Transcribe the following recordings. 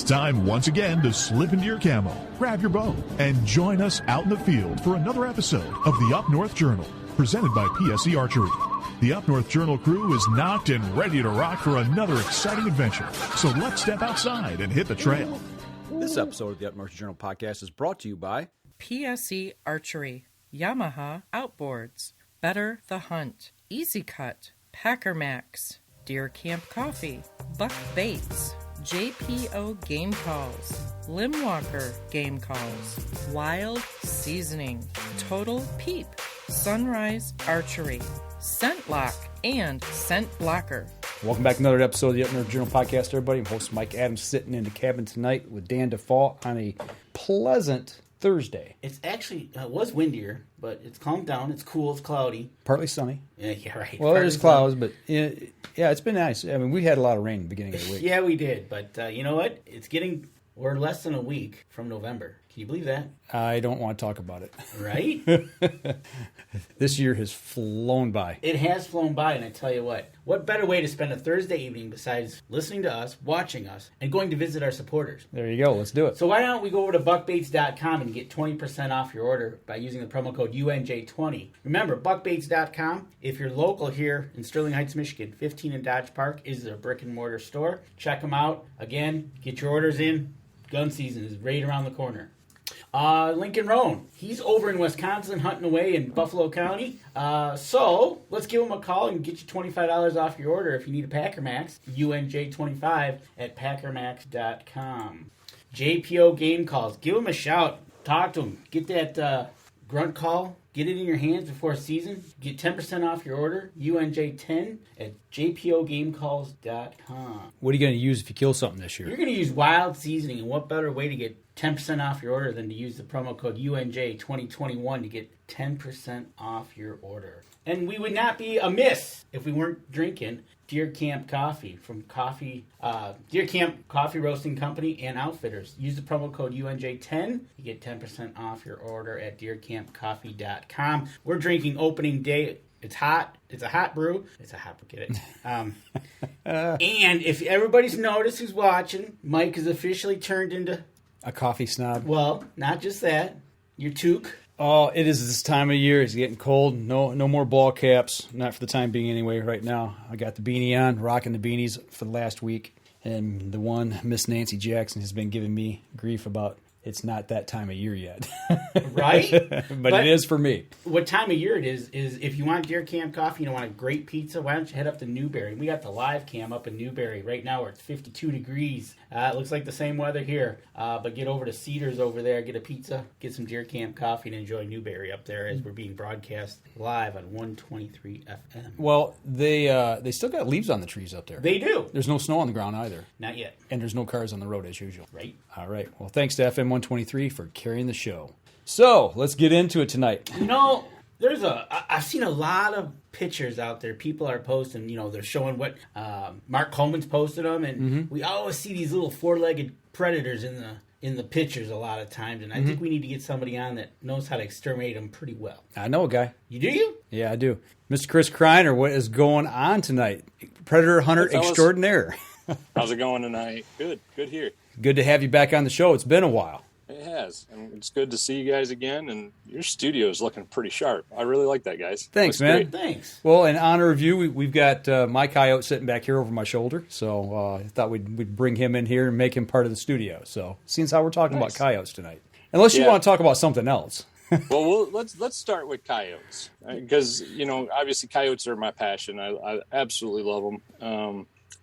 time once again to slip into your camo, grab your bow, and join us out in the field for another episode of the Up North Journal, presented by PSE Archery. The Up North Journal crew is knocked and ready to rock for another exciting adventure. So let's step outside and hit the trail. This episode of the Up North Journal podcast is brought to you by PSE Archery, Yamaha Outboards, Better the Hunt, Easy Cut, Packer Max, Deer Camp Coffee, Buck Baits, JPO Game Calls, Limwalker Game Calls, Wild Seasoning, Total Peep, Sunrise Archery, Scent Lock, and Scent Blocker. Welcome back to another episode of the Up North Journal podcast, everybody. I'm host Mike Adams, sitting in the cabin tonight with Dan DeFault on a pleasant Thursday. It's actually, it was windier, but it's calmed down. It's cool. It's cloudy. Partly sunny. Yeah, right. Well, there's clouds, but yeah, it's been nice. I mean, we had a lot of rain at the beginning of the week. Yeah, we did. But you know what? We're less than a week from November. Can you believe that? I don't want to talk about it. Right? This year has flown by. It has flown by, and I tell you what better way to spend a Thursday evening besides listening to us, watching us, and going to visit our supporters? There you go. Let's do it. So why don't we go over to buckbaits.com and get 20% off your order by using the promo code UNJ20. Remember, buckbaits.com, if you're local here in Sterling Heights, Michigan, 15 in Dodge Park is their brick-and-mortar store. Check them out. Again, get your orders in. Gun season is right around the corner. Lincoln Roan, he's over in Wisconsin hunting away in Buffalo County. So let's give him a call and get you $25 off your order if you need a Packer Max. UNJ25 at packermax.com. JPO Game Calls, give him a shout. Talk to him. Get that grunt call. Get it in your hands before season. Get 10% off your order. UNJ10 at jpogamecalls.com. What are you going to use if you kill something this year? You're going to use Wild Seasoning, and what better way to get 10% off your order than to use the promo code UNJ2021 to get 10% off your order. And we would not be amiss if we weren't drinking Deer Camp Coffee from Deer Camp Coffee Roasting Company and Outfitters. Use the promo code UNJ10. You get 10% off your order at deercampcoffee.com. We're drinking opening day. It's hot. It's a hot brew. It's a hot brew. Get it? And if everybody's noticed who's watching, Mike has officially turned into a coffee snob. Well, not just that. Your toque. Oh, it is this time of year. It's getting cold. No more ball caps. Not for the time being anyway right now. I got the beanie on, rocking the beanies for the last week. And the one, Miss Nancy Jackson, has been giving me grief about it's not that time of year yet. Right? but it is for me. What time of year it is if you want Deer Camp Coffee, you want a great pizza, why don't you head up to Newberry? We got the live cam up in Newberry right now where it's 52 degrees. It looks like the same weather here. But get over to Cedars over there, get a pizza, get some Deer Camp Coffee, and enjoy Newberry up there as we're being broadcast live on 123 FM. Well, they still got leaves on the trees up there. They do. There's no snow on the ground either. Not yet. And there's no cars on the road as usual. Right. All right. Well, thanks to FM 123 for carrying the show. So, let's get into it tonight. You know, I've seen a lot of pictures out there. People are posting, they're showing what Mark Coleman's posted them, and we always see these little four-legged predators in the pictures a lot of times, and I think we need to get somebody on that knows how to exterminate them pretty well. I know a guy. You do? Yeah, I do. Mr. Chris Kreiner, what is going on tonight? Predator hunter extraordinaire. How's it going tonight? Good here. Good to have you back on the show. It's been a while. It has, and it's good to see you guys again, and your studio is looking pretty sharp. I really like that, guys. Thanks, man. Great. Thanks. Well, in honor of you, we've got my Coyote sitting back here over my shoulder, so I thought we'd bring him in here and make him part of the studio. So, seeing how we're talking about Coyotes tonight. Unless you want to talk about something else. Well, let's start with Coyotes, because, obviously Coyotes are my passion. I absolutely love them.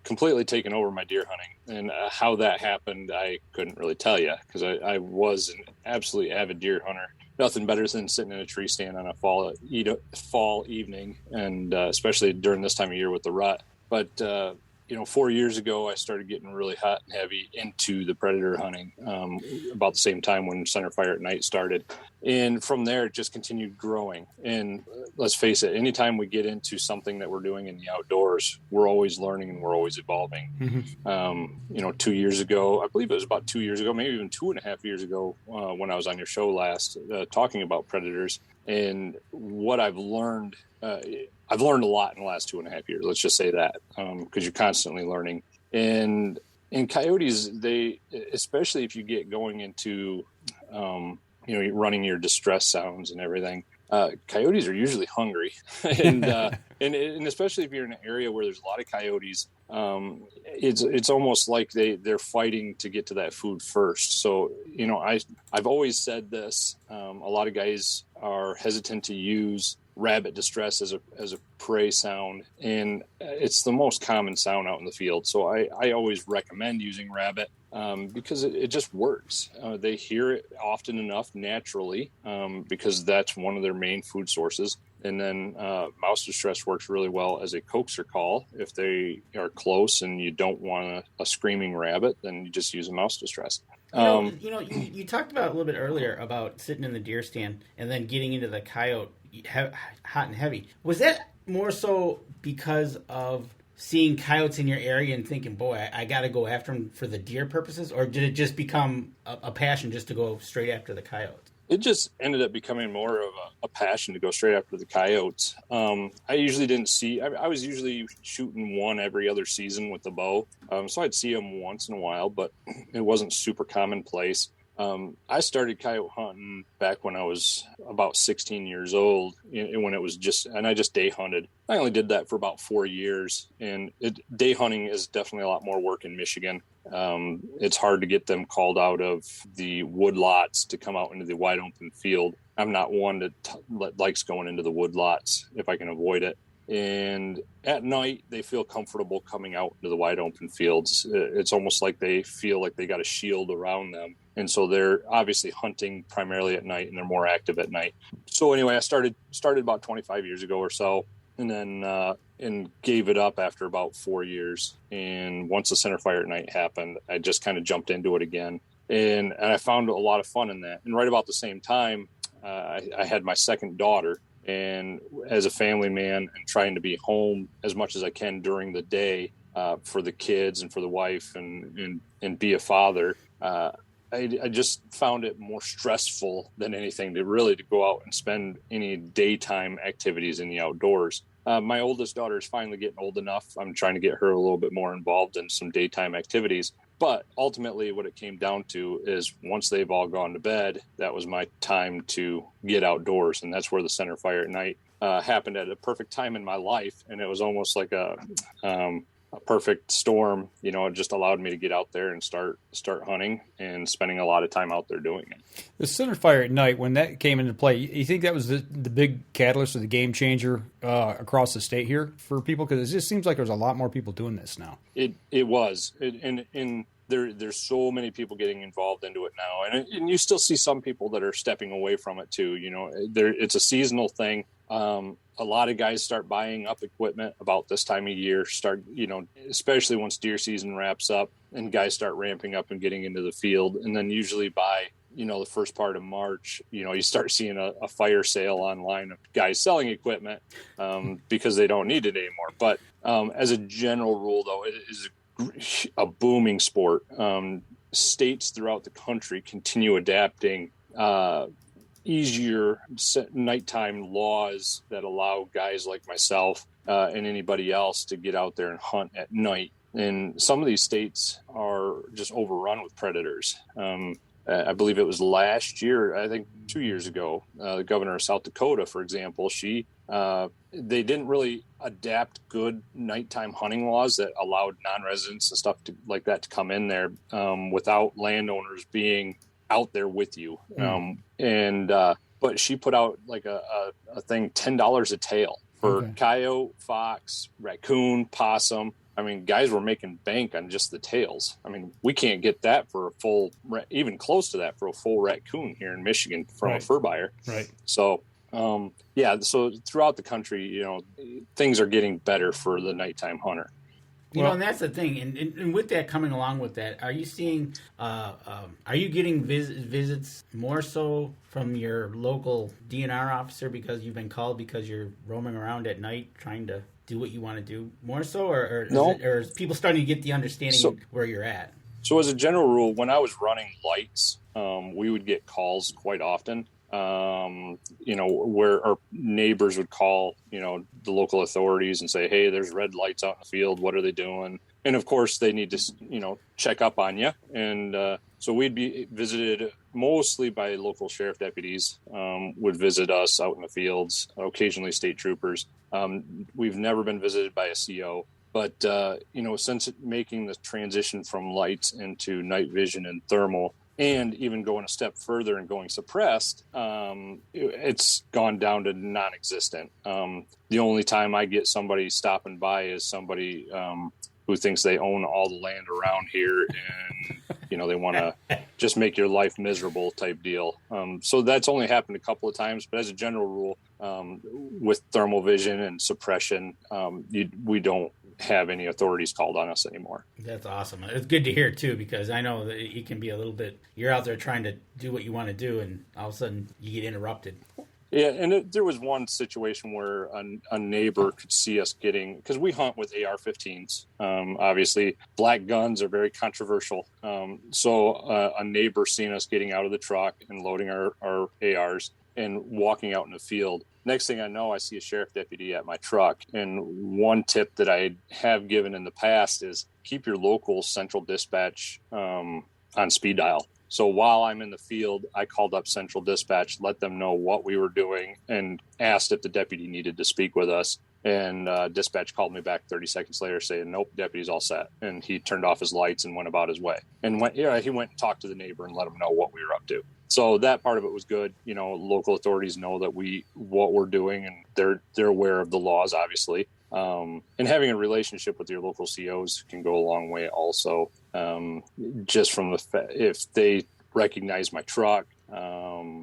Completely taken over my deer hunting, and how that happened I couldn't really tell you, because I was an absolutely avid deer hunter. Nothing better than sitting in a tree stand on a fall evening, and especially during this time of year with the rut. But 4 years ago I started getting really hot and heavy into the predator hunting, about the same time when Center Fire at Night started. And from there, it just continued growing. And let's face it, anytime we get into something that we're doing in the outdoors, we're always learning and we're always evolving. 2 years ago, I believe it was about 2 years ago, maybe even 2.5 years ago, when I was on your show last, talking about predators and what I've learned. I've learned a lot in the last 2.5 years. Let's just say that, because you're constantly learning. And And coyotes, they, especially if you get going into, running your distress sounds and everything, coyotes are usually hungry. and especially if you're in an area where there's a lot of coyotes, it's almost like they're fighting to get to that food first. So, I've always said this, a lot of guys are hesitant to use rabbit distress as a prey sound, and it's the most common sound out in the field. So I always recommend using rabbit because it just works. They hear it often enough naturally because that's one of their main food sources. And then mouse distress works really well as a coaxer call. If they are close and you don't want a screaming rabbit, then you just use a mouse distress. You talked about a little bit earlier about sitting in the deer stand and then getting into the coyote hot and heavy. Was that more so because of seeing coyotes in your area and thinking, boy, I got to go after them for the deer purposes? Or did it just become a passion just to go straight after the coyotes? It just ended up becoming more of a passion to go straight after the coyotes. I usually didn't see, I was usually shooting one every other season with the bow. So I'd see them once in a while, but it wasn't super commonplace. I started coyote hunting back when I was about 16 years old, when it was I just day hunted. I only did that for about 4 years, and day hunting is definitely a lot more work in Michigan. It's hard to get them called out of the wood lots to come out into the wide open field. I'm not one that likes going into the wood lots if I can avoid it. And at night, they feel comfortable coming out into the wide open fields. It's almost like they feel like they got a shield around them. And so they're obviously hunting primarily at night, and they're more active at night. So anyway, I started about 25 years ago or so, and then and gave it up after about 4 years. And once the center fire at night happened, I just kind of jumped into it again. And I found a lot of fun in that. And right about the same time, I had my second daughter. And as a family man and trying to be home as much as I can during the day for the kids and for the wife and be a father, I just found it more stressful than anything to go out and spend any daytime activities in the outdoors. My oldest daughter is finally getting old enough. I'm trying to get her a little bit more involved in some daytime activities. But ultimately what it came down to is once they've all gone to bed, that was my time to get outdoors. And that's where the center fire at night happened at a perfect time in my life. And it was almost like a perfect storm. It just allowed me to get out there and start hunting and spending a lot of time out there doing it. The center fire at night, when that came into play, you think that was the big catalyst or the game changer across the state here for people? Because it just seems like there's a lot more people doing this now. It was. And there's so many people getting involved into it now. And you still see some people that are stepping away from it too. It's a seasonal thing. A lot of guys start buying up equipment about this time of year, especially once deer season wraps up and guys start ramping up and getting into the field. And then usually by, the first part of March, you start seeing a fire sale online of guys selling equipment because they don't need it anymore. But as a general rule, though, it is a booming sport. States throughout the country continue adapting easier nighttime laws that allow guys like myself and anybody else to get out there and hunt at night. And some of these states are just overrun with predators. I believe it was last year, I think 2 years ago, the governor of South Dakota, for example, they didn't really adapt good nighttime hunting laws that allowed non-residents and stuff like that to come in there without landowners being out there with you. But she put out like a thing, $10 a tail for coyote, fox, raccoon, possum. I mean, guys were making bank on just the tails. I mean, we can't get that for a full, even close to that for a full raccoon here in Michigan from a fur buyer. Right. So, so throughout the country, things are getting better for the nighttime hunter. And that's the thing. And with that, coming along with that, are you seeing, are you getting visits more so from your local DNR officer because you've been called because you're roaming around at night trying to do what you want to do more so? Or is people starting to get the understanding where you're at? So as a general rule, when I was running lights, we would get calls quite often. Where our neighbors would call, the local authorities and say, hey, there's red lights out in the field. What are they doing? And of course, they need to, check up on you. And so we'd be visited mostly by local sheriff deputies, would visit us out in the fields, occasionally state troopers. We've never been visited by a CO. But, since making the transition from lights into night vision and thermal, and even going a step further and going suppressed, it's gone down to non-existent. The only time I get somebody stopping by is somebody who thinks they own all the land around here and, they want to just make your life miserable type deal. So that's only happened a couple of times. But as a general rule, with thermal vision and suppression, we don't have any authorities called on us anymore. That's awesome. It's good to hear too, because I know that it can be a little bit, you're out there trying to do what you want to do and all of a sudden you get interrupted. Yeah, and there was one situation where a neighbor could see us because we hunt with AR-15s. Obviously, black guns are very controversial. So a neighbor seen us getting out of the truck and loading our ARs and walking out in the field. Next thing I know, I see a sheriff deputy at my truck. And one tip that I have given in the past is keep your local central dispatch on speed dial. So while I'm in the field, I called up central dispatch, let them know what we were doing, and asked if the deputy needed to speak with us. And dispatch called me back 30 seconds later saying, nope, deputy's all set. And he turned off his lights and went about his way. And he went and talked to the neighbor and let him know what we were up to. So that part of it was good. Local authorities know that what we're doing, and they're aware of the laws, obviously. And having a relationship with your local COs can go a long way also. Just from if they recognize my truck,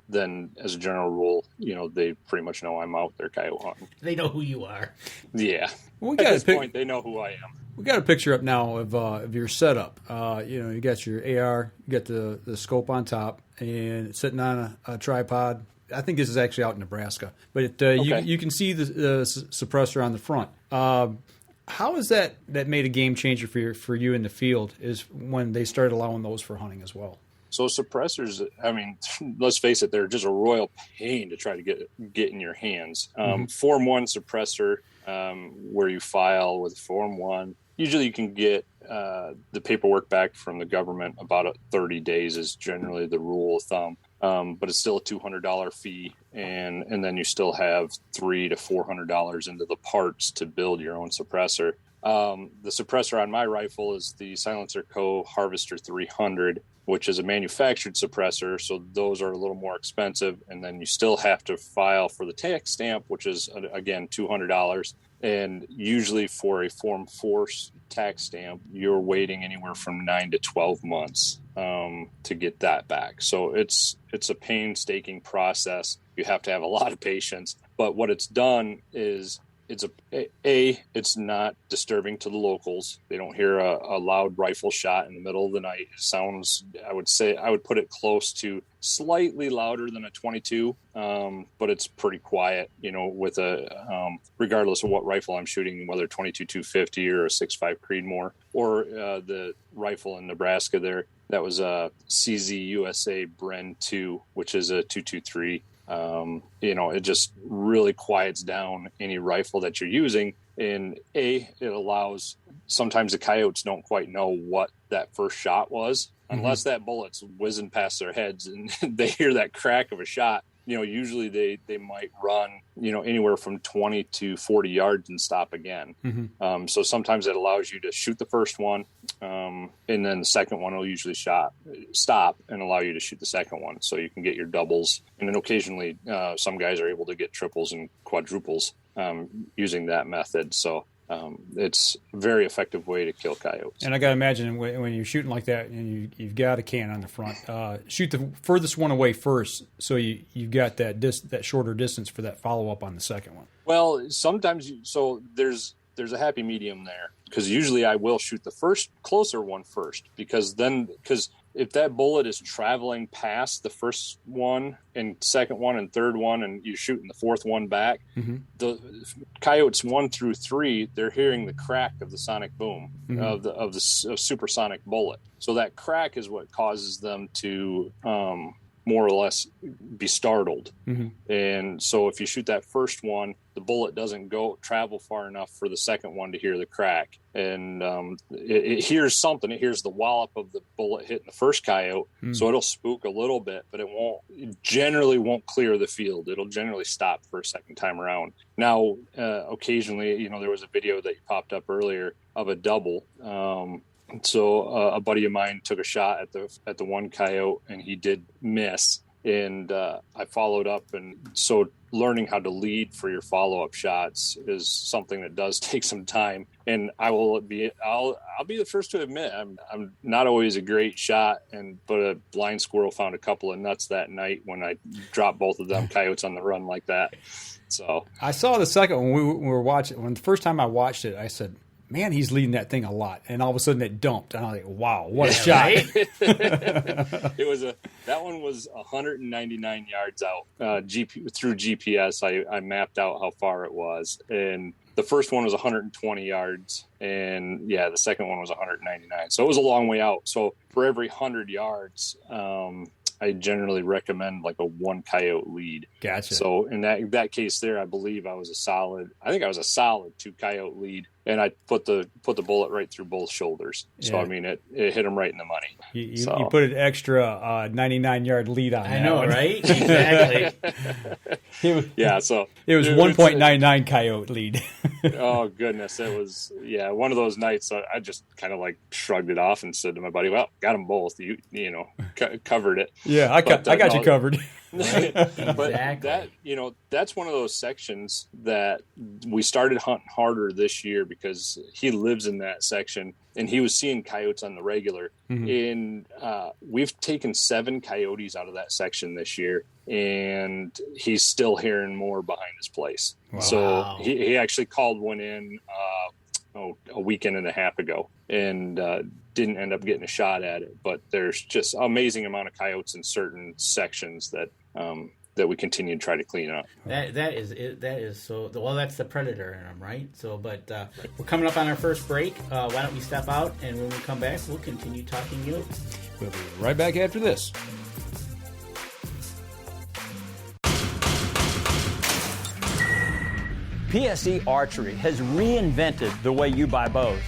then as a general rule, they pretty much know I'm out there coyote hunting. They know who you are. Yeah. Well, at this point, they know who I am. We got a picture up now of your setup. You got your AR, you got the scope on top, and it's sitting on a tripod. I think this is actually out in Nebraska, but Okay. you can see the suppressor on the front. How is that made a game changer for you in the field? Is when they started allowing those for hunting as well. So suppressors, I mean, let's face it, they're just a royal pain to try to get in your hands. Form 1 suppressor, where you file with Form 1, usually you can get the paperwork back from the government about 30 days is generally the rule of thumb. But it's still a $200 fee, and then you still have $300 to $400 into the parts to build your own suppressor. The suppressor on my rifle is the Silencer Co. Harvester 300, which is a manufactured suppressor, so those are a little more expensive, and then you still have to file for the tax stamp, which is, again, $200. And usually for a Form 4 tax stamp, you're waiting anywhere from 9 to 12 months to get that back. So it's a painstaking process. You have to have a lot of patience. But what it's done is it's not disturbing to the locals. They don't hear a loud rifle shot in the middle of the night. It sounds, I would put it close to slightly louder than a 22, but it's pretty quiet, with regardless of what rifle I'm shooting, whether 22 250 or a 6.5 Creedmoor, or the rifle in Nebraska there. That was a CZ USA Bren 2, which is a 223. It just really quiets down any rifle that you're using. And it allows, sometimes the coyotes don't quite know what that first shot was, unless that bullet's whizzing past their heads and they hear that crack of a shot. Usually they might run, anywhere from 20 to 40 yards and stop again. So sometimes it allows you to shoot the first one, and then the second one will usually stop and allow you to shoot the second one, so you can get your doubles. And then occasionally some guys are able to get triples and quadruples using that method. So it's a very effective way to kill coyotes. And I got to imagine when you're shooting like that and you've got a can on the front, shoot the furthest one away first, so you've got that shorter distance for that follow-up on the second one. Well, sometimes there's a happy medium there, because usually I will shoot the first closer one first, because if that bullet is traveling past the first one and second one and third one, and you're shooting the fourth one back, the coyotes 1 through 3, they're hearing the crack of the sonic boom of the supersonic bullet. So that crack is what causes them to more or less be startled. Mm-hmm. And so if you shoot that first one, the bullet doesn't travel far enough for the second one to hear the crack. And it hears something. It hears the wallop of the bullet hitting the first coyote. So it'll spook a little bit, but it generally won't clear the field. It'll generally stop for a second time around. Now, occasionally, there was a video that you popped up earlier of a double. So a buddy of mine took a shot at the one coyote, and he did miss. And I followed up, and so learning how to lead for your follow-up shots is something that does take some time. And I'll be the first to admit I'm not always a great shot, but a blind squirrel found a couple of nuts that night when I dropped both of them coyotes on the run like that. So I saw the second one we were watching. When the first time I watched it, I said, man, he's leading that thing a lot. And all of a sudden it dumped. And I was like, wow, what a shot. Right? That one was 199 yards out. Through GPS, I mapped out how far it was. And the first one was 120 yards. And the second one was 199. So it was a long way out. So for every 100 yards, I generally recommend like a one coyote lead. Gotcha. So in that case there, I believe I was a solid 2 coyote lead, and I put the bullet right through both shoulders. So Yeah. I mean, it hit him right in the money. You put an extra 99-yard lead on that. I know, one. right? Exactly. So It was 1.99 coyote lead. Oh goodness, it was one of those nights. I just kind of like shrugged it off and said to my buddy, "Well, got them both. You covered it." Yeah, I got you covered. But Exactly. that's one of those sections that we started hunting harder this year because he lives in that section and he was seeing coyotes on the regular. And we've taken 7 coyotes out of that section this year, and he's still hearing more behind his place. Wow. So he actually called one in a weekend and a half ago, and didn't end up getting a shot at it. But there's just amazing amount of coyotes in certain sections that we continue to try to clean up. That is so well. That's the predator in them, right? So, but we're coming up on our first break. Why don't we step out, and when we come back, we'll continue talking you. We'll be right back after this. PSE Archery has reinvented the way you buy bows.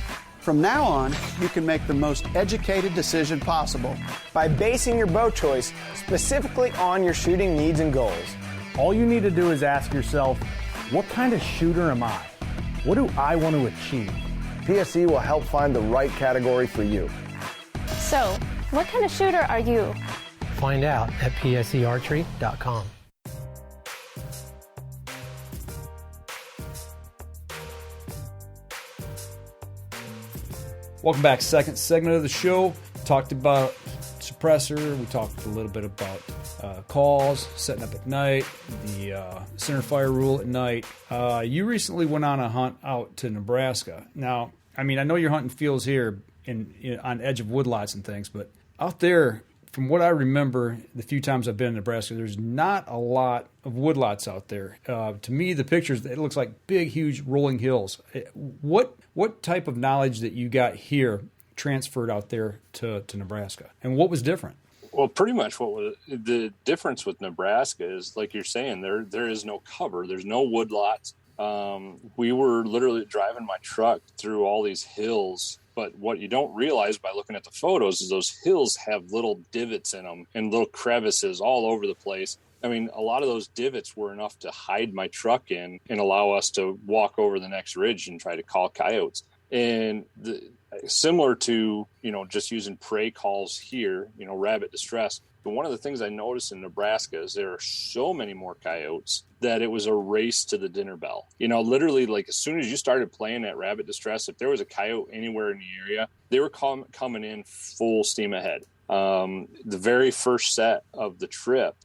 From now on, you can make the most educated decision possible. By basing your bow choice specifically on your shooting needs and goals. All you need to do is ask yourself, what kind of shooter am I? What do I want to achieve? PSE will help find the right category for you. So, what kind of shooter are you? Find out at psearchery.com. Welcome back. Second segment of the show. Talked about suppressor. We talked a little bit about calls, setting up at night, the center fire rule at night. You recently went on a hunt out to Nebraska. Now, I mean, I know you're hunting fields here on edge of woodlots and things, but out there, from what I remember, the few times I've been in Nebraska, there's not a lot of woodlots out there. To me, the pictures, it looks like big, huge rolling hills. What type of knowledge that you got here transferred out there to Nebraska, and what was different? Well, pretty much what was the difference with Nebraska is, like you're saying, there is no cover. There's no woodlots. We were literally driving my truck through all these hills. But what you don't realize by looking at the photos is those hills have little divots in them and little crevices all over the place. I mean, a lot of those divots were enough to hide my truck in and allow us to walk over the next ridge and try to call coyotes. And similar to, just using prey calls here, rabbit distress. But one of the things I noticed in Nebraska is there are so many more coyotes that it was a race to the dinner bell. Literally, like as soon as you started playing at rabbit distress, if there was a coyote anywhere in the area, they were coming in full steam ahead. The very first set of the trip,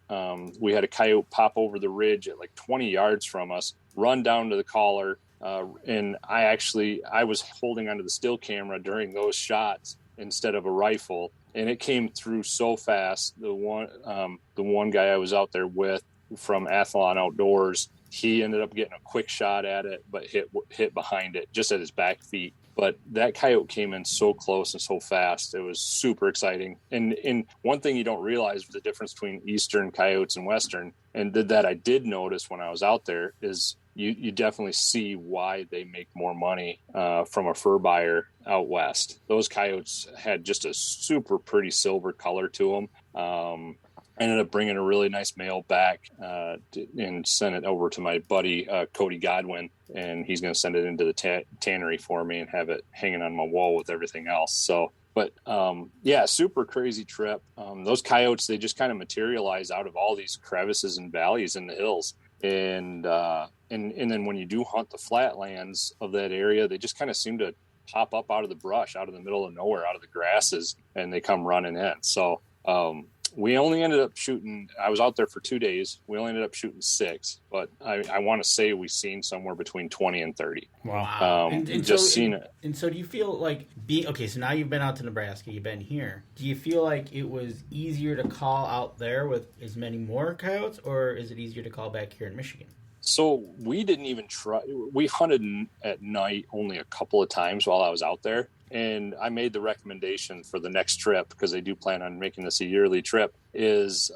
we had a coyote pop over the ridge at like 20 yards from us, run down to the collar. And I was holding onto the still camera during those shots instead of a rifle. And it came through so fast. The one guy I was out there with from Athlon Outdoors, he ended up getting a quick shot at it, but hit behind it, just at his back feet. But that coyote came in so close and so fast. It was super exciting. And one thing you don't realize the difference between eastern coyotes and western, and that I did notice when I was out there, is you definitely see why they make more money from a fur buyer out west. Those coyotes had just a super pretty silver color to them. I ended up bringing a really nice male back and sent it over to my buddy, Cody Godwin, and he's going to send it into the tannery for me and have it hanging on my wall with everything else. So, but yeah, super crazy trip. Those coyotes, they just kind of materialize out of all these crevices and valleys in the hills. And then when you do hunt the flatlands of that area, they just kind of seem to pop up out of the brush, out of the middle of nowhere, out of the grasses, and they come running in. So, we only ended up shooting, I was out there for 2 days. We only ended up shooting 6, but I want to say we seen somewhere between 20 and 30. Wow. Seen it. And so do you feel like okay, so now you've been out to Nebraska, you've been here. Do you feel like it was easier to call out there with as many more coyotes, or is it easier to call back here in Michigan? So we didn't even try. We hunted at night only a couple of times while I was out there. And I made the recommendation for the next trip, because they do plan on making this a yearly trip, is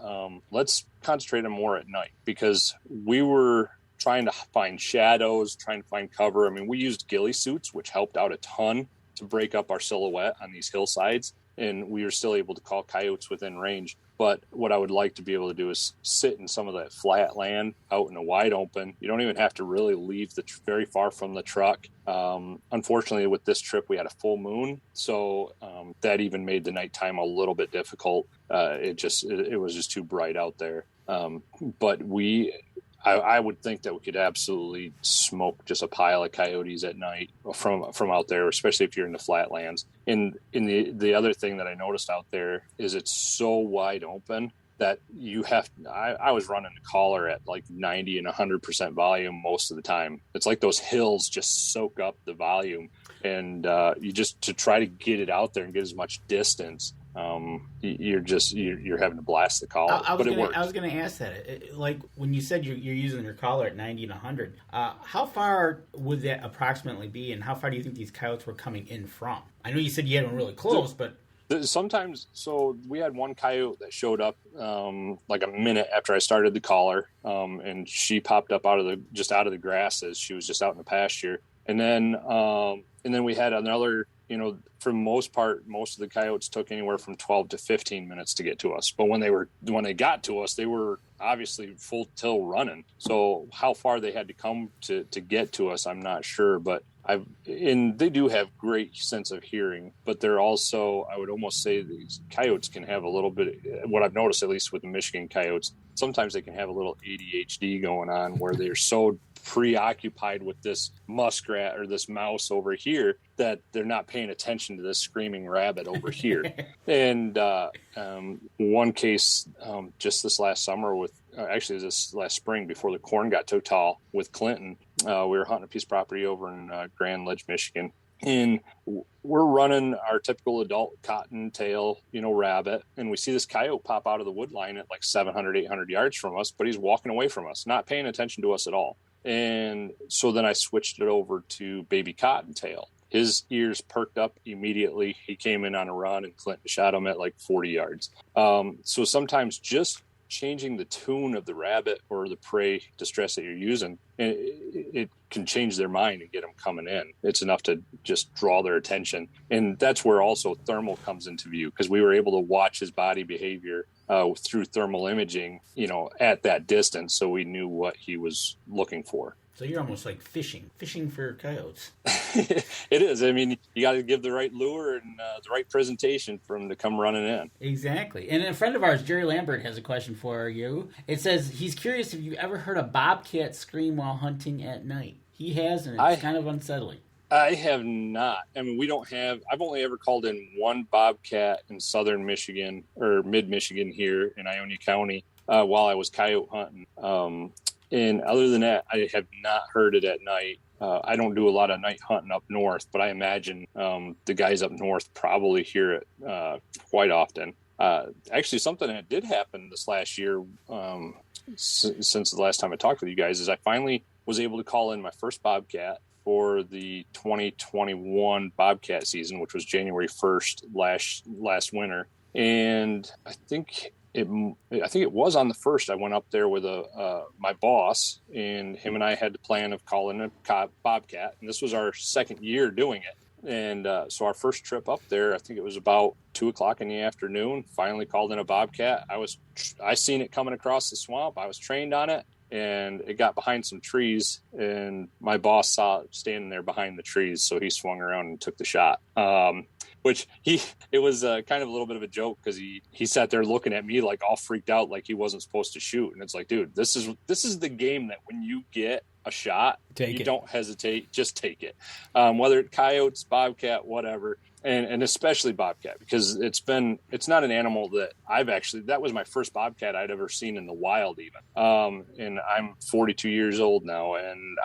let's concentrate on more at night, because we were trying to find shadows, trying to find cover. I mean, we used ghillie suits, which helped out a ton to break up our silhouette on these hillsides. And we were still able to call coyotes within range. But what I would like to be able to do is sit in some of that flat land out in the wide open. You don't even have to really leave very far from the truck. Unfortunately, with this trip, we had a full moon. So that even made the nighttime a little bit difficult. It was just too bright out there. But I would think that we could absolutely smoke just a pile of coyotes at night from out there, especially if you're in the flatlands. And the other thing that I noticed out there is it's so wide open that I was running the collar at like 90 and 100% volume most of the time. It's like those hills just soak up the volume, and to try to get it out there and get as much distance. You're having to blast the collar, but it works. I was going to ask that. Like when you said you're using your collar at 90 and 100, how far would that approximately be, and how far do you think these coyotes were coming in from? I know you said you had them really close, but sometimes. So we had one coyote that showed up like a minute after I started the collar, and she popped up out of the grasses. She was just out in the pasture, and then we had another. For the most part, most of the coyotes took anywhere from 12 to 15 minutes to get to us. But when they got to us, they were obviously full tilt running. So how far they had to come to get to us, I'm not sure. But they do have great sense of hearing. But they're also, I would almost say, these coyotes can have a little bit. What I've noticed, at least with the Michigan coyotes, sometimes they can have a little ADHD going on, where they're so preoccupied with this muskrat or this mouse over here that they're not paying attention to this screaming rabbit over here. And one case just this last summer this last spring before the corn got too tall with Clinton, we were hunting a piece of property over in Grand Ledge, Michigan. And we're running our typical adult cottontail, rabbit. And we see this coyote pop out of the wood line at like 700, 800 yards from us, but he's walking away from us, not paying attention to us at all. And so then I switched it over to baby cottontail. His ears perked up immediately. He came in on a run, and Clinton shot him at like 40 yards. So sometimes just changing the tune of the rabbit or the prey distress that you're using, it can change their mind and get them coming in. It's enough to just draw their attention. And that's where also thermal comes into view, because we were able to watch his body behavior through thermal imaging, at that distance. So we knew what he was looking for. So you're almost like fishing for coyotes. It is. I mean, you got to give the right lure and the right presentation for them to come running in. Exactly. And a friend of ours, Jerry Lambert, has a question for you. It says he's curious if you've ever heard a bobcat scream while hunting at night. He has, and it's kind of unsettling. I have not. I mean, I've only ever called in one bobcat in southern Michigan or mid-Michigan here in Ionia County while I was coyote hunting. And other than that, I have not heard it at night. I don't do a lot of night hunting up north, but I imagine the guys up north probably hear it quite often. Actually, something that did happen this last year, since the last time I talked with you guys, is I finally was able to call in my first bobcat for the 2021 Bobcat season, which was January 1st last winter. And I think it was on the 1st. I went up there with my boss, and him and I had the plan of calling a Bobcat. And this was our second year doing it. And so our first trip up there, I think it was about 2:00 in the afternoon, finally called in a Bobcat. I seen it coming across the swamp. I was trained on it, and it got behind some trees, and my boss saw it standing there behind the trees. So he swung around and took the shot. Which it was kind of a little bit of a joke, because he sat there looking at me like all freaked out, like he wasn't supposed to shoot. And it's like, dude, this is the game that when you get a shot, you don't hesitate, just take it. Whether it's coyotes, bobcat, whatever, and especially bobcat, because it's not an animal that that was my first bobcat I'd ever seen in the wild even. And I'm 42 years old now, and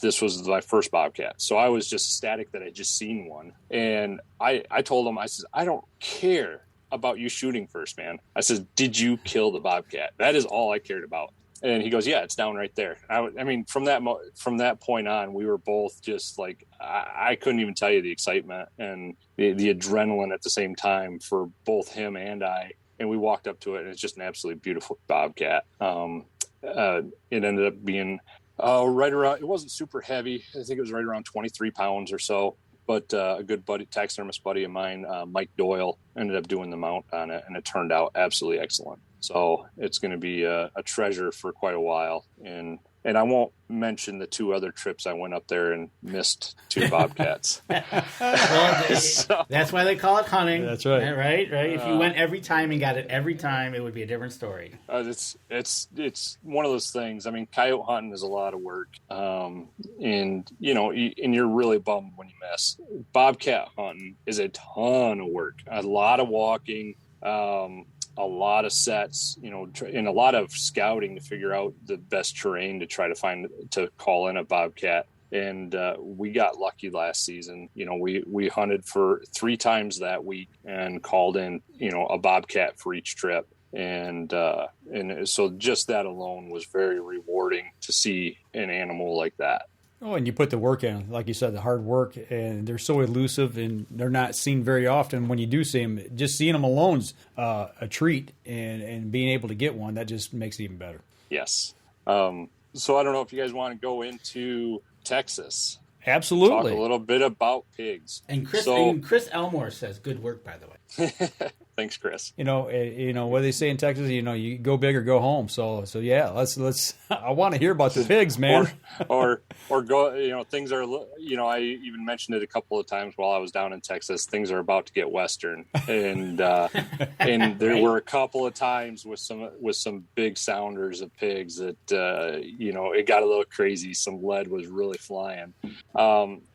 this was my first bobcat. So I was just ecstatic that I just seen one. And I told him, I said, I don't care about you shooting first, man. I said, did you kill the bobcat? That is all I cared about. And he goes, yeah, it's down right there. I mean, from that point on, we were both just like, I couldn't even tell you the excitement and the adrenaline at the same time for both him and I. And we walked up to it, and it's just an absolutely beautiful bobcat. It ended up being right around, it wasn't super heavy. I think it was right around 23 pounds or so. But a good taxidermist buddy of mine, Mike Doyle, ended up doing the mount on it, and it turned out absolutely excellent. So it's going to be a treasure for quite a while. And I won't mention the 2 other trips I went up there and missed 2 bobcats. Well, that's why they call it hunting. That's right. Right? If you went every time and got it every time, it would be a different story. It's one of those things. I mean, coyote hunting is a lot of work. And you're really bummed when you miss. Bobcat hunting is a ton of work. A lot of walking, a lot of sets, and a lot of scouting to figure out the best terrain to try to call in a bobcat. And we got lucky last season. We hunted for 3 times that week and called in, a bobcat for each trip. And so just that alone was very rewarding to see an animal like that. Oh, and you put the work in, like you said, the hard work, and they're so elusive, and they're not seen very often. When you do see them, just seeing them alone's a treat, and being able to get one, that just makes it even better. Yes. So I don't know if you guys want to go into Texas. Absolutely. Talk a little bit about pigs. And Chris Elmore says, good work, by the way. Thanks, Chris. What do they say in Texas? You go big or go home. So yeah, let's. I want to hear about the pigs, man. or go. Things are. I even mentioned it a couple of times while I was down in Texas. Things are about to get Western, and there were a couple of times with some big sounders of pigs that it got a little crazy. Some lead was really flying.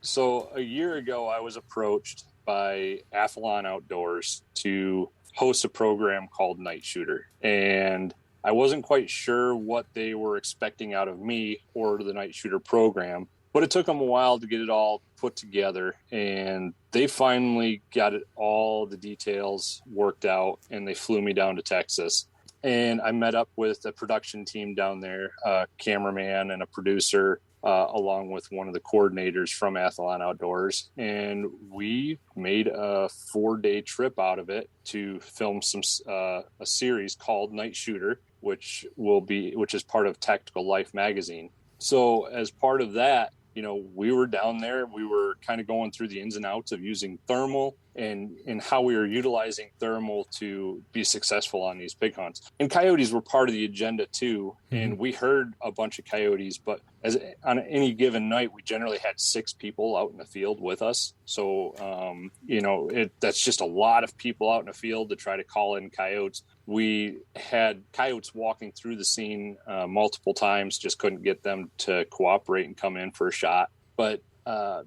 So a year ago, I was approached by Athlon Outdoors to host a program called Night Shooter. And I wasn't quite sure what they were expecting out of me or the Night Shooter program, but it took them a while to get it all put together. And they finally got all the details worked out, and they flew me down to Texas. And I met up with a production team down there, a cameraman and a producer, along with one of the coordinators from Athlon Outdoors. And we made a 4-day trip out of it to film a series called Night Shooter, which is part of Tactical Life magazine. So as part of that, we were down there, we were kind of going through the ins and outs of using thermal and how we were utilizing thermal to be successful on these pig hunts. And coyotes were part of the agenda too. Mm-hmm. And we heard a bunch of coyotes, but on any given night, we generally had 6 people out in the field with us. So, that's just a lot of people out in the field to try to call in coyotes. We had coyotes walking through the scene multiple times, just couldn't get them to cooperate and come in for a shot. But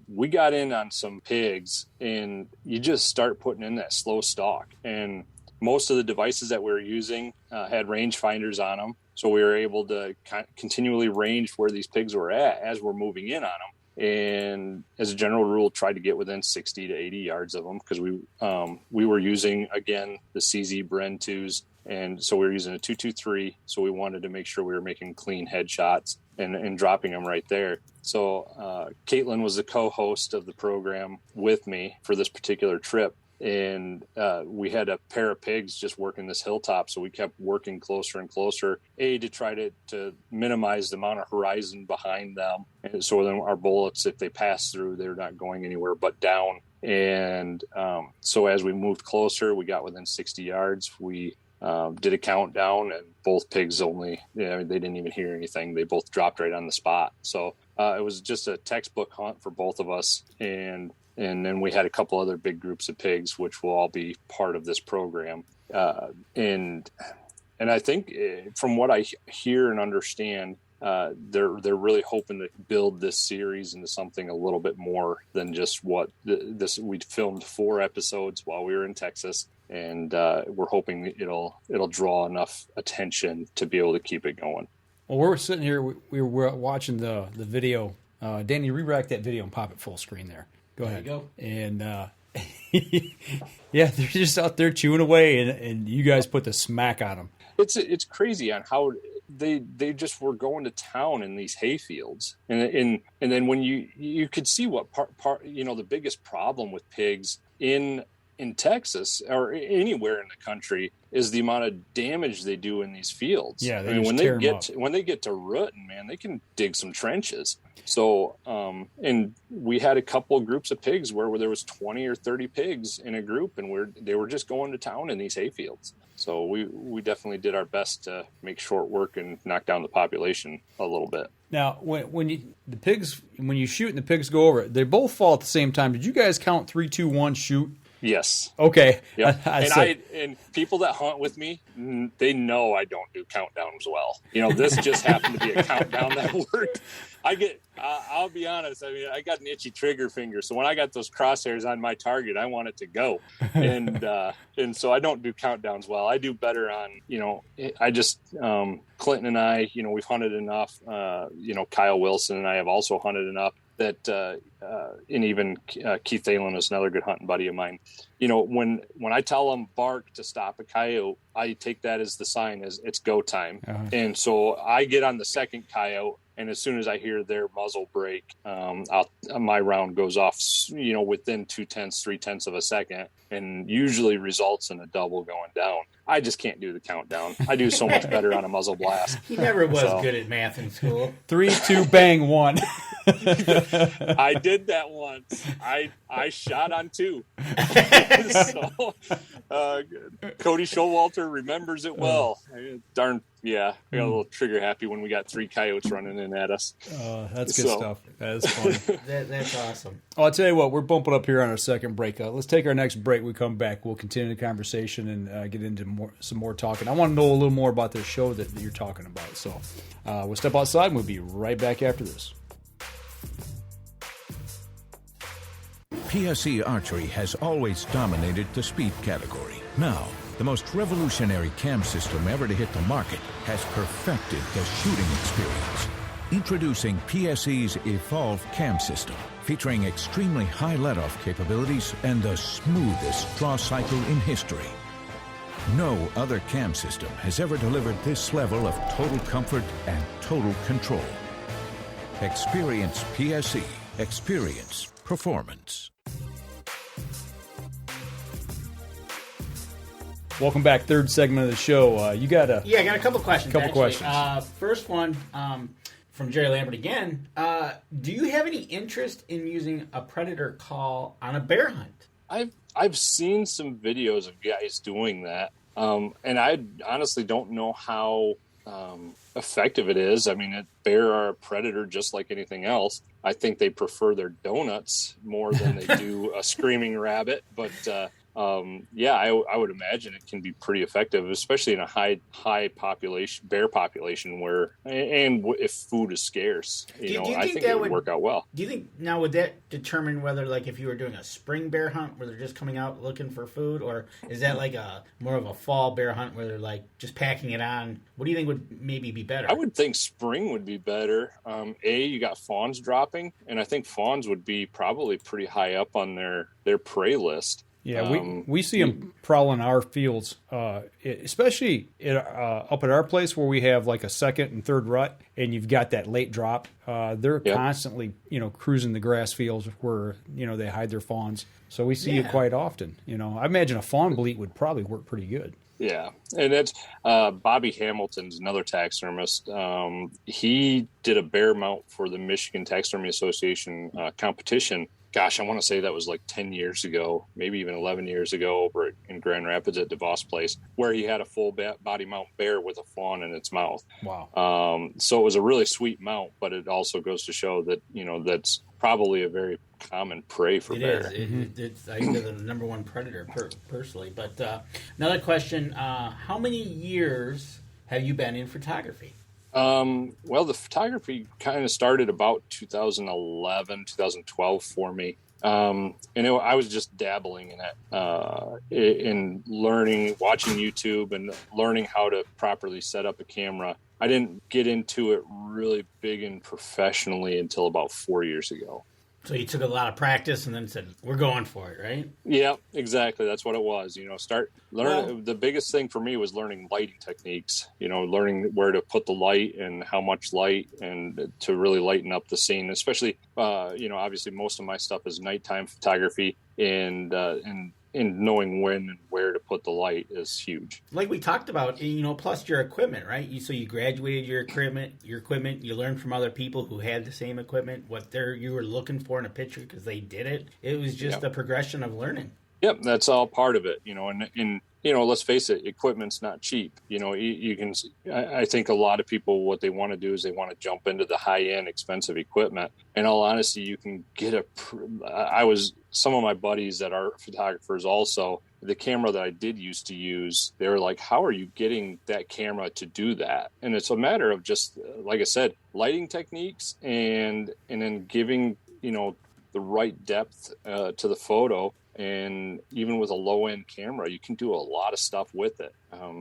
we got in on some pigs, and you just start putting in that slow stalk. And most of the devices that we were using had range finders on them. So we were able to continually range where these pigs were at as we're moving in on them. And as a general rule, tried to get within 60 to 80 yards of them, because we were using, again, the CZ Bren 2s And so we were using a 2.23. So we wanted to make sure we were making clean headshots and dropping them right there. So Caitlin was the co-host of the program with me for this particular trip. And we had a pair of pigs just working this hilltop. So we kept working closer and closer, to try to minimize the amount of horizon behind them. And so then our bullets, if they pass through, they're not going anywhere but down. And so as we moved closer, we got within 60 yards. We did a countdown, and both pigs they didn't even hear anything. They both dropped right on the spot. So it was just a textbook hunt for both of us. And then we had a couple other big groups of pigs, which will all be part of this program. And I think from what I hear and understand, they're really hoping to build this series into something a little bit more than just what this. We filmed 4 episodes while we were in Texas, and we're hoping it'll draw enough attention to be able to keep it going. Well, we're sitting here. We were watching the video. Danny, re-rack that video and pop it full screen there. Go ahead. There you go. And yeah, they're just out there chewing away, and you guys put the smack on them. It's crazy on how they just were going to town in these hay fields, and then when you could see what part the biggest problem with pigs in Texas or anywhere in the country is the amount of damage they do in these fields. Yeah, when they get to rooting, man, they can dig some trenches. So, and we had a couple groups of pigs where there was 20 or 30 pigs in a group, and they were just going to town in these hay fields. So we definitely did our best to make short work and knock down the population a little bit. Now, when you shoot and the pigs go over, they both fall at the same time. Did you guys count 3, 2, 1, shoot? Yes. Okay. Yep. And people that hunt with me, they know I don't do countdowns well. This just happened to be a countdown that worked. I'll be honest. I mean, I got an itchy trigger finger, so when I got those crosshairs on my target, I want it to go, and so I don't do countdowns well. I do better on, I just Clinton and I, we've hunted enough. Kyle Wilson and I have also hunted enough that, and even Keith Thalen is another good hunting buddy of mine. When I tell them bark to stop a coyote, I take that as the sign as it's go time. Uh-huh. And so I get on the second coyote, and as soon as I hear their muzzle break, my round goes off, within 2/10, 3/10 of a second, and usually results in a double going down. I just can't do the countdown. I do so much better on a muzzle blast. He never was good at math in school. 3, 2, bang, 1. I did that once. I shot on 2. So, Cody Showalter remembers it well. Darn, yeah. I got a little trigger happy when we got 3 coyotes running in at us. That's good stuff. That is funny. That's awesome. Well, I'll tell you what, we're bumping up here on our second break. Let's take our next break. We come back. We'll continue the conversation and get into some more talking. I want to know a little more about this show that you're talking about. So we'll step outside and we'll be right back after this. PSE Archery has always dominated the speed category. Now, the most revolutionary cam system ever to hit the market has perfected the shooting experience. Introducing PSE's Evolve Cam System, featuring extremely high let-off capabilities and the smoothest draw cycle in history. No other cam system has ever delivered this level of total comfort and total control. Experience PSE. Experience performance. Welcome back. Third segment of the show. I got a couple questions. Questions. First one from Jerry Lambert again. Do you have any interest in using a predator call on a bear hunt? I've seen some videos of guys doing that, and I honestly don't know how effective it is. I mean, bear are a predator just like anything else. I think they prefer their donuts more than they do a screaming rabbit, but I would imagine it can be pretty effective, especially in a high population, bear population and if food is scarce. I think it would work out well. Do you think now would that determine whether, like, if you were doing a spring bear hunt where they're just coming out looking for food, or is that like a more of a fall bear hunt where they're like just packing it on? What do you think would maybe be better? I would think spring would be better. You got fawns dropping, and I think fawns would be probably pretty high up on their prey list. Yeah, we see them prowling our fields, especially up at our place where we have like a second and third rut, and you've got that late drop. They're constantly, cruising the grass fields where they hide their fawns. So we see it quite often. I imagine a fawn bleat would probably work pretty good. Yeah, and that's Bobby Hamilton's another taxidermist. He did a bear mount for the Michigan Taxidermy Association competition. Gosh, I want to say that was like 10 years ago, maybe even 11 years ago over in Grand Rapids at DeVos Place, where he had a full body mount bear with a fawn in its mouth. Wow. So it was a really sweet mount, but it also goes to show that, that's probably a very common prey for bear. It's I think they're the number one predator personally. But another question, how many years have you been in photography? Well, the photography kind of started about 2011, 2012 for me. I was just dabbling in it, in learning, watching YouTube and learning how to properly set up a camera. I didn't get into it really big and professionally until about 4 years ago. So you took a lot of practice and then said, we're going for it, right? Yeah, exactly. That's what it was. Start learning. Well, the biggest thing for me was learning lighting techniques, learning where to put the light and how much light and to really lighten up the scene, especially, obviously most of my stuff is nighttime photography and knowing when and where to put the light is huge. Like we talked about, plus your equipment, right? So you graduated your equipment, you learned from other people who had the same equipment, what you were looking for in a picture because they did it. It was just a progression of learning. Yep, that's all part of it, and let's face it, equipment's not cheap. You can, I think a lot of people, what they want to do is they want to jump into the high-end expensive equipment. In all honesty, you can get some of my buddies that are photographers also, the camera that I did used to use, they were like, how are you getting that camera to do that? And it's a matter of just, like I said, lighting techniques and then giving, the right depth to the photo. And even with a low-end camera, you can do a lot of stuff with it.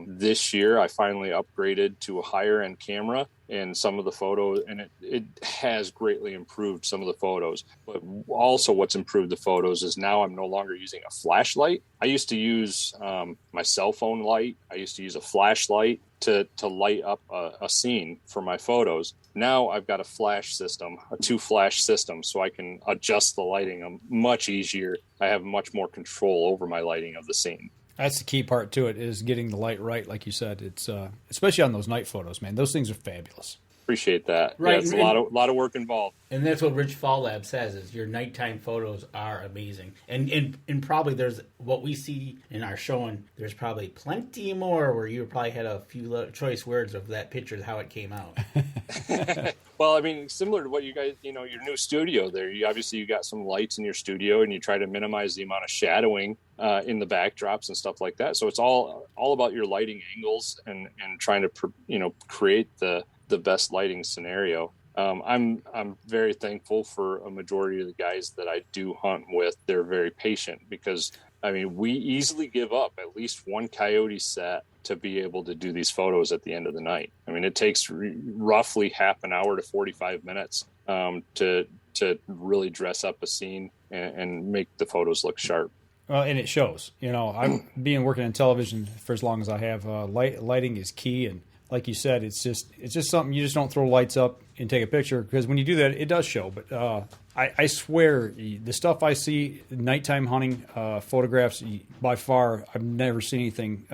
This year, I finally upgraded to a higher-end camera, and some of the photos, and it has greatly improved some of the photos. But also what's improved the photos is now I'm no longer using a flashlight. I used to use my cell phone light. I used to use a flashlight to light up a scene for my photos. Now I've got a flash system, a 2-flash system, so I can adjust the lighting much easier. I have much more control over my lighting of the scene. That's the key part to it, is getting the light right, like you said. It's especially on those night photos, man. Those things are fabulous. Appreciate that. Right, yeah, it's a lot of work involved. And that's what Rich Fallab says, is your nighttime photos are amazing. And probably there's what we see in our showing, there's probably plenty more where you probably had a few choice words of that picture, how it came out. Well, I mean, similar to what you guys, your new studio there, you got some lights in your studio and you try to minimize the amount of shadowing in the backdrops and stuff like that. So it's all about your lighting angles and trying to, create the best lighting scenario. I'm very thankful for a majority of the guys that I do hunt with. They're very patient because, I mean, we easily give up at least one coyote set to be able to do these photos at the end of the night. I mean, it takes roughly half an hour to 45 minutes to really dress up a scene and make the photos look sharp. Well, and it shows. I'm working in television for as long as I have. Lighting is key, and like you said, it's just something you just don't throw lights up and take a picture, because when you do that, it does show. But I swear, the stuff I see, nighttime hunting photographs, by far, I've never seen anything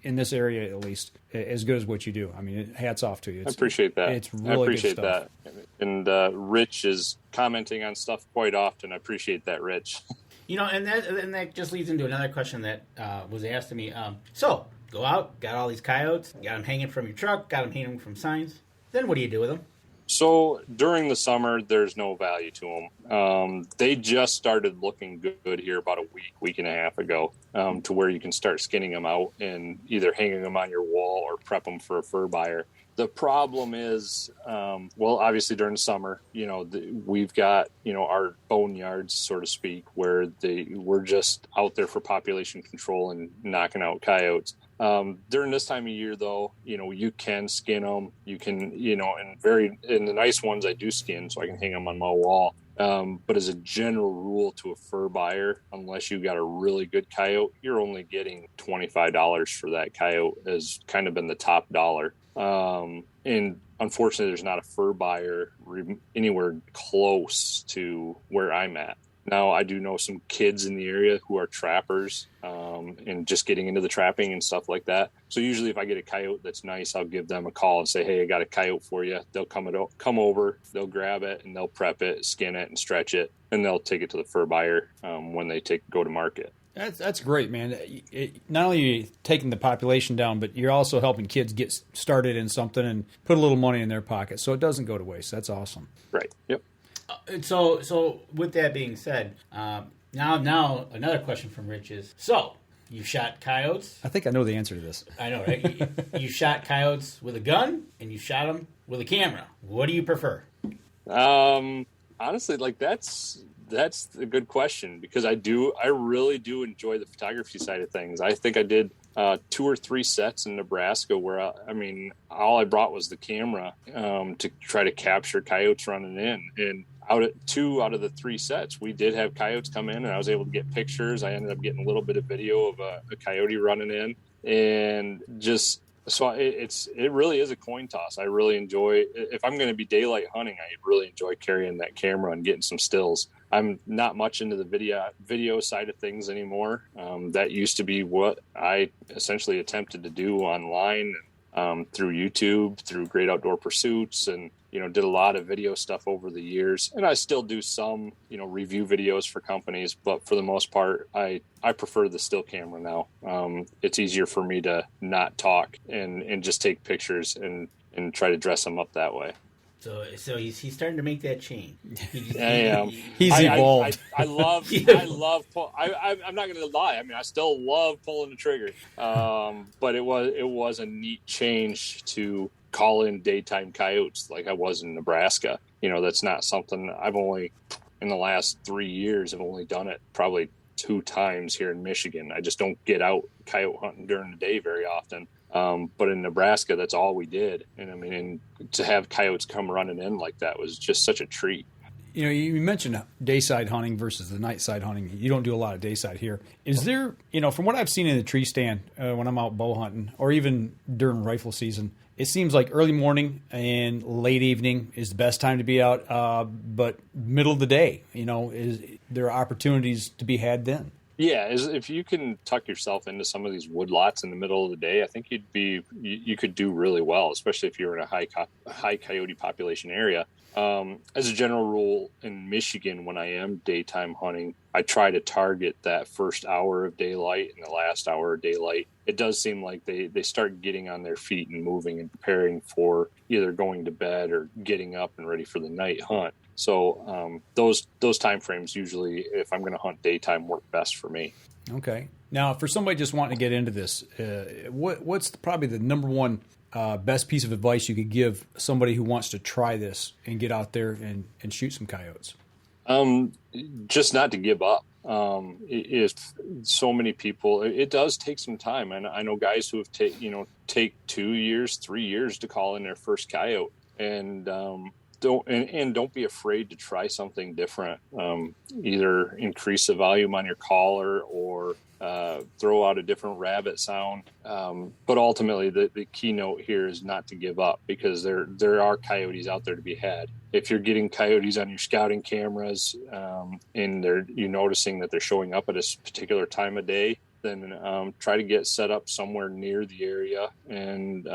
in this area, at least, as good as what you do. I mean, hats off to you. I appreciate that. It's really good stuff. That. And Rich is commenting on stuff quite often. I appreciate that, Rich. And that just leads into another question that was asked to me. So, go out, got all these coyotes, got them hanging from your truck, got them hanging from signs. Then what do you do with them? So during the summer, there's no value to them. They just started looking good here about a week and a half ago, to where you can start skinning them out and either hanging them on your wall or prep them for a fur buyer. The problem is, obviously during the summer, we've got, our boneyards, so to speak, where we're just out there for population control and knocking out coyotes. During this time of year, though, you can skin them. You can, and the nice ones I do skin, so I can hang them on my wall. But as a general rule to a fur buyer, unless you got a really good coyote, you're only getting $25 for that coyote has kind of been the top dollar. And unfortunately, there's not a fur buyer anywhere close to where I'm at. Now, I do know some kids in the area who are trappers and just getting into the trapping and stuff like that. So usually if I get a coyote that's nice, I'll give them a call and say, hey, I got a coyote for you. They'll come over, they'll grab it, and they'll prep it, skin it, and stretch it, and they'll take it to the fur buyer when they go to market. That's great, man. Not only are you taking the population down, but you're also helping kids get started in something and put a little money in their pocket so it doesn't go to waste. That's awesome. Right. Yep. So with that being said, now another question from Rich is, so you shot coyotes? I think I know the answer to this. I know, right? You shot coyotes with a gun and you shot them with a camera. What do you prefer? Honestly, like that's a good question because I really do enjoy the photography side of things. I think I did 2 or 3 sets in Nebraska where all I brought was the camera to try to capture coyotes running in. And 2 out of the 3 sets, we did have coyotes come in, and I was able to get pictures. I ended up getting a little bit of video of a coyote running in, and just so it really is a coin toss. I really enjoy, if I'm going to be daylight hunting, I really enjoy carrying that camera and getting some stills. I'm not much into the video side of things anymore. That used to be what I essentially attempted to do online through YouTube, through Great Outdoor Pursuits, and did a lot of video stuff over the years. And I still do some review videos for companies, but for the most part, I prefer the still camera now. It's easier for me to not talk and just take pictures and try to dress them up that way. So he's starting to make that change. I am. He's evolved. I love. I'm not going to lie. I mean, I still love pulling the trigger. But it was a neat change to call in daytime coyotes like I was in Nebraska. That's not something I've only in the last 3 years. I've only done it probably 2 times here in Michigan. I just don't get out coyote hunting during the day very often. But in Nebraska, that's all we did. And to have coyotes come running in like that was just such a treat. You mentioned dayside hunting versus the nightside hunting. You don't do a lot of dayside here. Is there, from what I've seen in the tree stand when I'm out bow hunting or even during rifle season, it seems like early morning and late evening is the best time to be out. But middle of the day, is there are opportunities to be had then? Yeah, if you can tuck yourself into some of these woodlots in the middle of the day, I think you could do really well, especially if you're in a high coyote population area. As a general rule in Michigan, when I am daytime hunting, I try to target that first hour of daylight and the last hour of daylight. It does seem like they start getting on their feet and moving and preparing for either going to bed or getting up and ready for the night hunt. So those time frames usually, if I'm going to hunt daytime, work best for me. Okay. Now, for somebody just wanting to get into this, what's probably the number one best piece of advice you could give somebody who wants to try this and get out there and shoot some coyotes? Just not to give up. If so many people, it does take some time. And I know guys who have take 2 years, 3 years to call in their first coyote, and don't be afraid to try something different. Either increase the volume on your collar or throw out a different rabbit sound. But ultimately, the keynote here is not to give up, because there are coyotes out there to be had. If you're getting coyotes on your scouting cameras and you're noticing that they're showing up at a particular time of day, then try to get set up somewhere near the area. And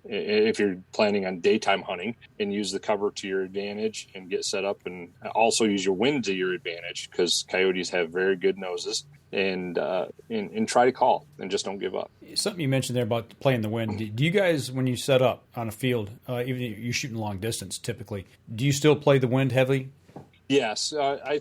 if you're planning on daytime hunting, and use the cover to your advantage and get set up, and also use your wind to your advantage, because coyotes have very good noses, and try to call and just don't give up. Something you mentioned there about playing the wind. Do you guys, when you set up on a field, even if you're shooting long distance typically, do you still play the wind heavily? Yes, I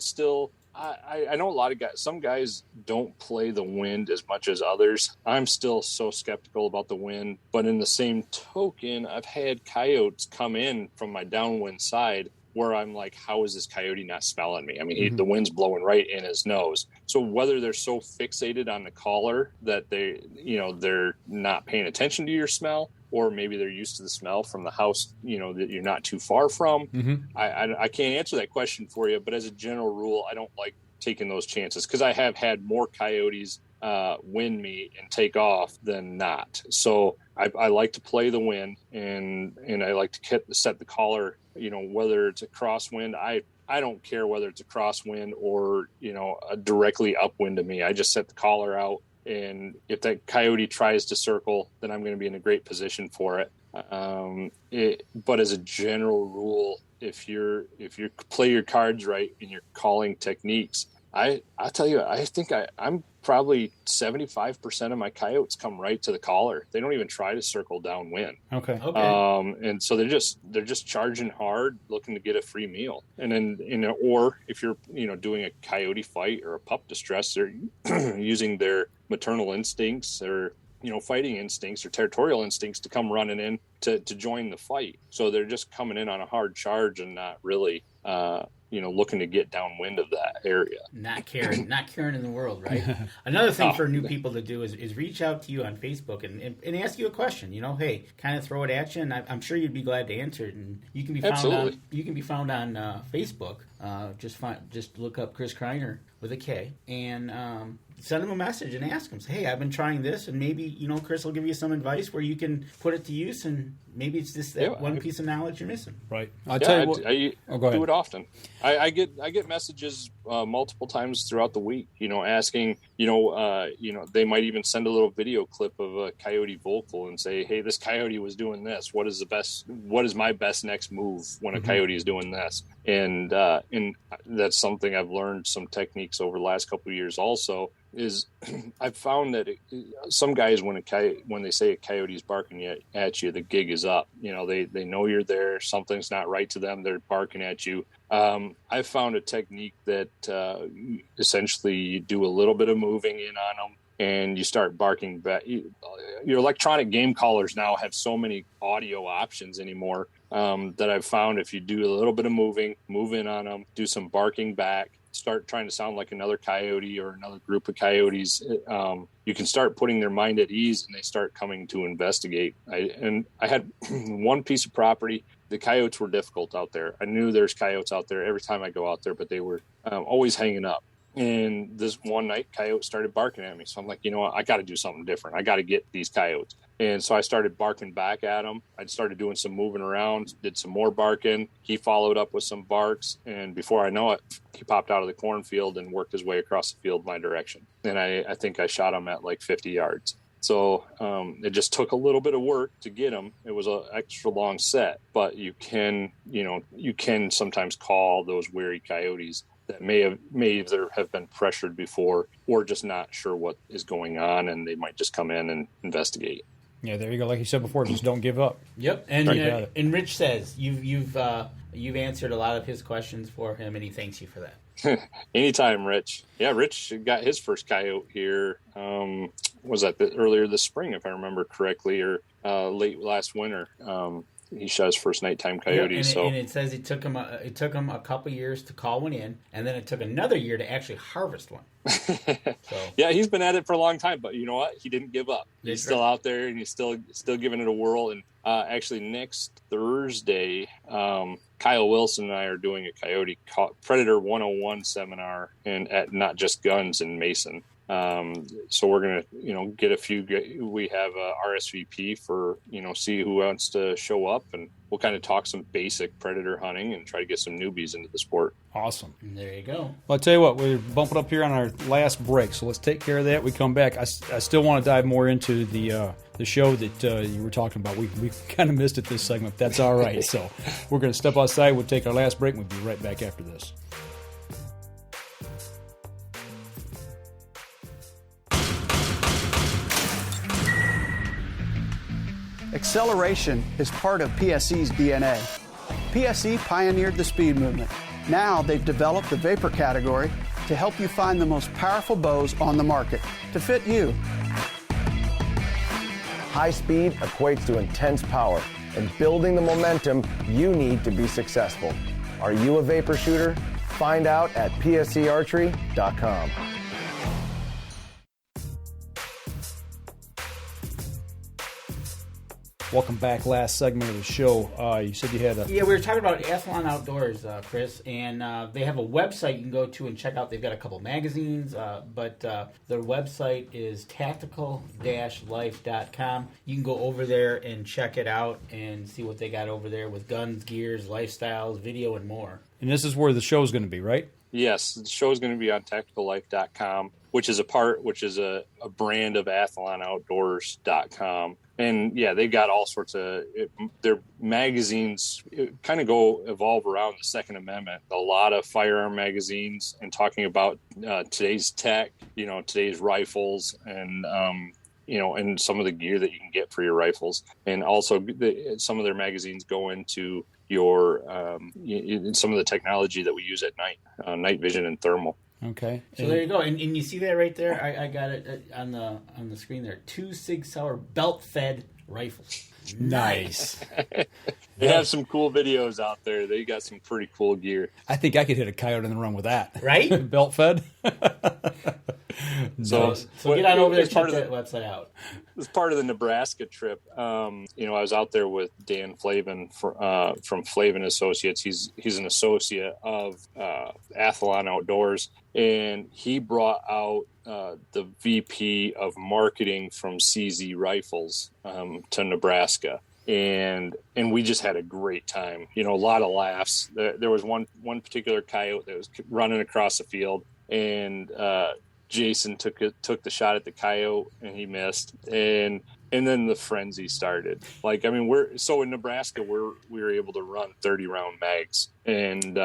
know a lot of guys. Some guys don't play the wind as much as others. I'm still so skeptical about the wind. But in the same token, I've had coyotes come in from my downwind side where I'm like, how is this coyote not smelling me? I mean, the wind's blowing right in his nose. So whether they're so fixated on the collar that they're not paying attention to your smell, or maybe they're used to the smell from the house, that you're not too far from. Mm-hmm. I can't answer that question for you, but as a general rule, I don't like taking those chances because I have had more coyotes win me and take off than not. So I like to play the wind, and I like to set the collar, whether it's a crosswind. I don't care whether it's a crosswind or, a directly upwind to me. I just set the collar out, and if that coyote tries to circle, then I'm going to be in a great position for it. But as a general rule, if you play your cards right in your calling techniques, I'll tell you, I think I'm probably 75% of my coyotes come right to the collar. They don't even try to circle downwind. Okay. And so they're just charging hard, looking to get a free meal. And then, or if you're, doing a coyote fight or a pup distress, they're using their maternal instincts or, fighting instincts or territorial instincts to come running in to join the fight. So they're just coming in on a hard charge and not really, looking to get downwind of that area. Not caring in the world, right? Another thing for new people to do is reach out to you on Facebook and ask you a question. Hey, kind of throw it at you, and I'm sure you'd be glad to answer it. And you can be found on Facebook. Just look up Chris Kreiner with a K and send him a message and ask him, say, hey, I've been trying this, and maybe Chris will give you some advice where you can put it to use, and maybe it's just that one piece of knowledge you're missing. Right. I'll tell you what. I go ahead. do it often. I get messages multiple times throughout the week, asking, they might even send a little video clip of a coyote vocal and say, hey, this coyote was doing this. What is my best next move when a coyote is doing this? And that's something I've learned some techniques over the last couple of years also is I've found that some guys, when they say a coyote is barking at you, the gig is up. They know you're there. Something's not right to them. They're barking at you. I've found a technique that essentially you do a little bit of moving in on them and you start barking back. Your electronic game callers now have so many audio options anymore that I've found if you do a little bit of move in on them, do some barking back, start trying to sound like another coyote or another group of coyotes, you can start putting their mind at ease and they start coming to investigate. I had one piece of property. The coyotes were difficult out there. I knew there's coyotes out there every time I go out there, but they were always hanging up. And this one night, coyote started barking at me. So I'm like, I got to do something different. I got to get these coyotes. And so I started barking back at him. I started doing some moving around, did some more barking. He followed up with some barks. And before I know it, he popped out of the cornfield and worked his way across the field my direction. And I think I shot him at like 50 yards. So it just took a little bit of work to get him. It was an extra long set, but you can sometimes call those wary coyotes that may either have been pressured before or just not sure what is going on, and they might just come in and investigate. Yeah, there you go. Like you said before, just don't give up. Yep. And and Rich says you've answered a lot of his questions for him, and he thanks you for that. Anytime, Rich. Yeah, Rich got his first coyote here. Was that earlier this spring, if I remember correctly, or late last winter? He shot his first nighttime coyote. And it says it took him a couple years to call one in, and then it took another year to actually harvest one. So. Yeah, he's been at it for a long time, but you know what? He didn't give up. He's still out there, and he's still giving it a whirl. And actually, next Thursday, Kyle Wilson and I are doing a Coyote Predator 101 seminar at Not Just Guns in Mason. So we're gonna, get a few. We have a RSVP for see who wants to show up, and we'll kind of talk some basic predator hunting and try to get some newbies into the sport. Awesome. There you go. Well, I'll tell you what, we're bumping up here on our last break, so let's take care of that. We come back. I still want to dive more into the show that you were talking about. We kind of missed it this segment. That's all right. So we're going to step outside. We'll take our last break, and we'll be right back after this. Acceleration is part of PSE's DNA. PSE pioneered the speed movement. Now they've developed the vapor category to help you find the most powerful bows on the market to fit you. High speed equates to intense power and building the momentum you need to be successful. Are you a vapor shooter? Find out at psearchery.com. Welcome back. Last segment of the show. You said you had a... Yeah, we were talking about Athlon Outdoors, Chris, and they have a website you can go to and check out. They've got a couple magazines, but their website is tactical-life.com. You can go over there and check it out and see what they got over there with guns, gears, lifestyles, video, and more. And this is where the show's going to be, right? Yes, the show is going to be on tacticallife.com, which is a brand of athlanoutdoors.com. And yeah, they got all sorts of their magazines kind of evolve around the Second Amendment. A lot of firearm magazines and talking about today's tech, today's rifles and and some of the gear that you can get for your rifles. And also some of their magazines go into your some of the technology that we use at night, night vision and thermal. Okay. So there you go, and you see that right there. I got it on the screen there. 2 Sig Sauer belt-fed rifles. Nice. They have some cool videos out there. They got some pretty cool gear. I think I could hit a coyote in the run with that. Right? Belt-fed. So get on over there and check that website out. As part of the Nebraska trip, I was out there with Dan Flavin from Flavin Associates. He's an associate of Athlon Outdoors, and he brought out the VP of marketing from CZ Rifles to Nebraska. And we just had a great time, a lot of laughs. There was one particular coyote that was running across the field, and Jason took the shot at the coyote and he missed, and then the frenzy started. So in Nebraska we were able to run 30-round mags, and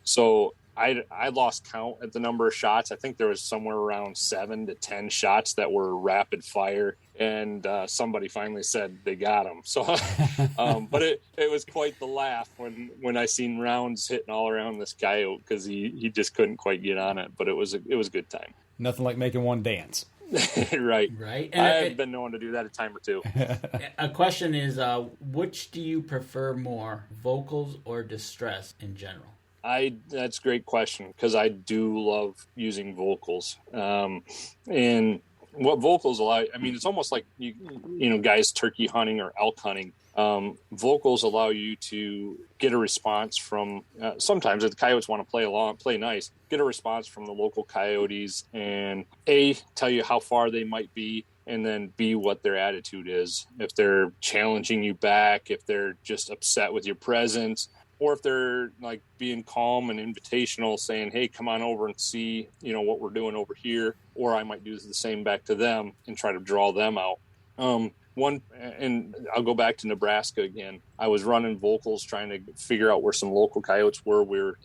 so I lost count at the number of shots. I think there was somewhere around 7 to 10 shots that were rapid fire, and somebody finally said they got him. So, but it was quite the laugh when I seen rounds hitting all around this coyote because he just couldn't quite get on it. But it was a good time. Nothing like making one dance. Right. And I've been known to do that a time or two. A question is, which do you prefer more, vocals or distress in general? That's a great question because I do love using vocals. And what vocals allow, it's almost like guys turkey hunting or elk hunting. Vocals allow you to get a response from, sometimes if the coyotes want to play nice, get a response from the local coyotes and A, tell you how far they might be, and then B, what their attitude is. If they're challenging you back, if they're just upset with your presence, or if they're like being calm and invitational, saying, hey, come on over and see, what we're doing over here. Or I might do the same back to them and try to draw them out. And I'll go back to Nebraska again. I was running vocals trying to figure out where some local coyotes were. We were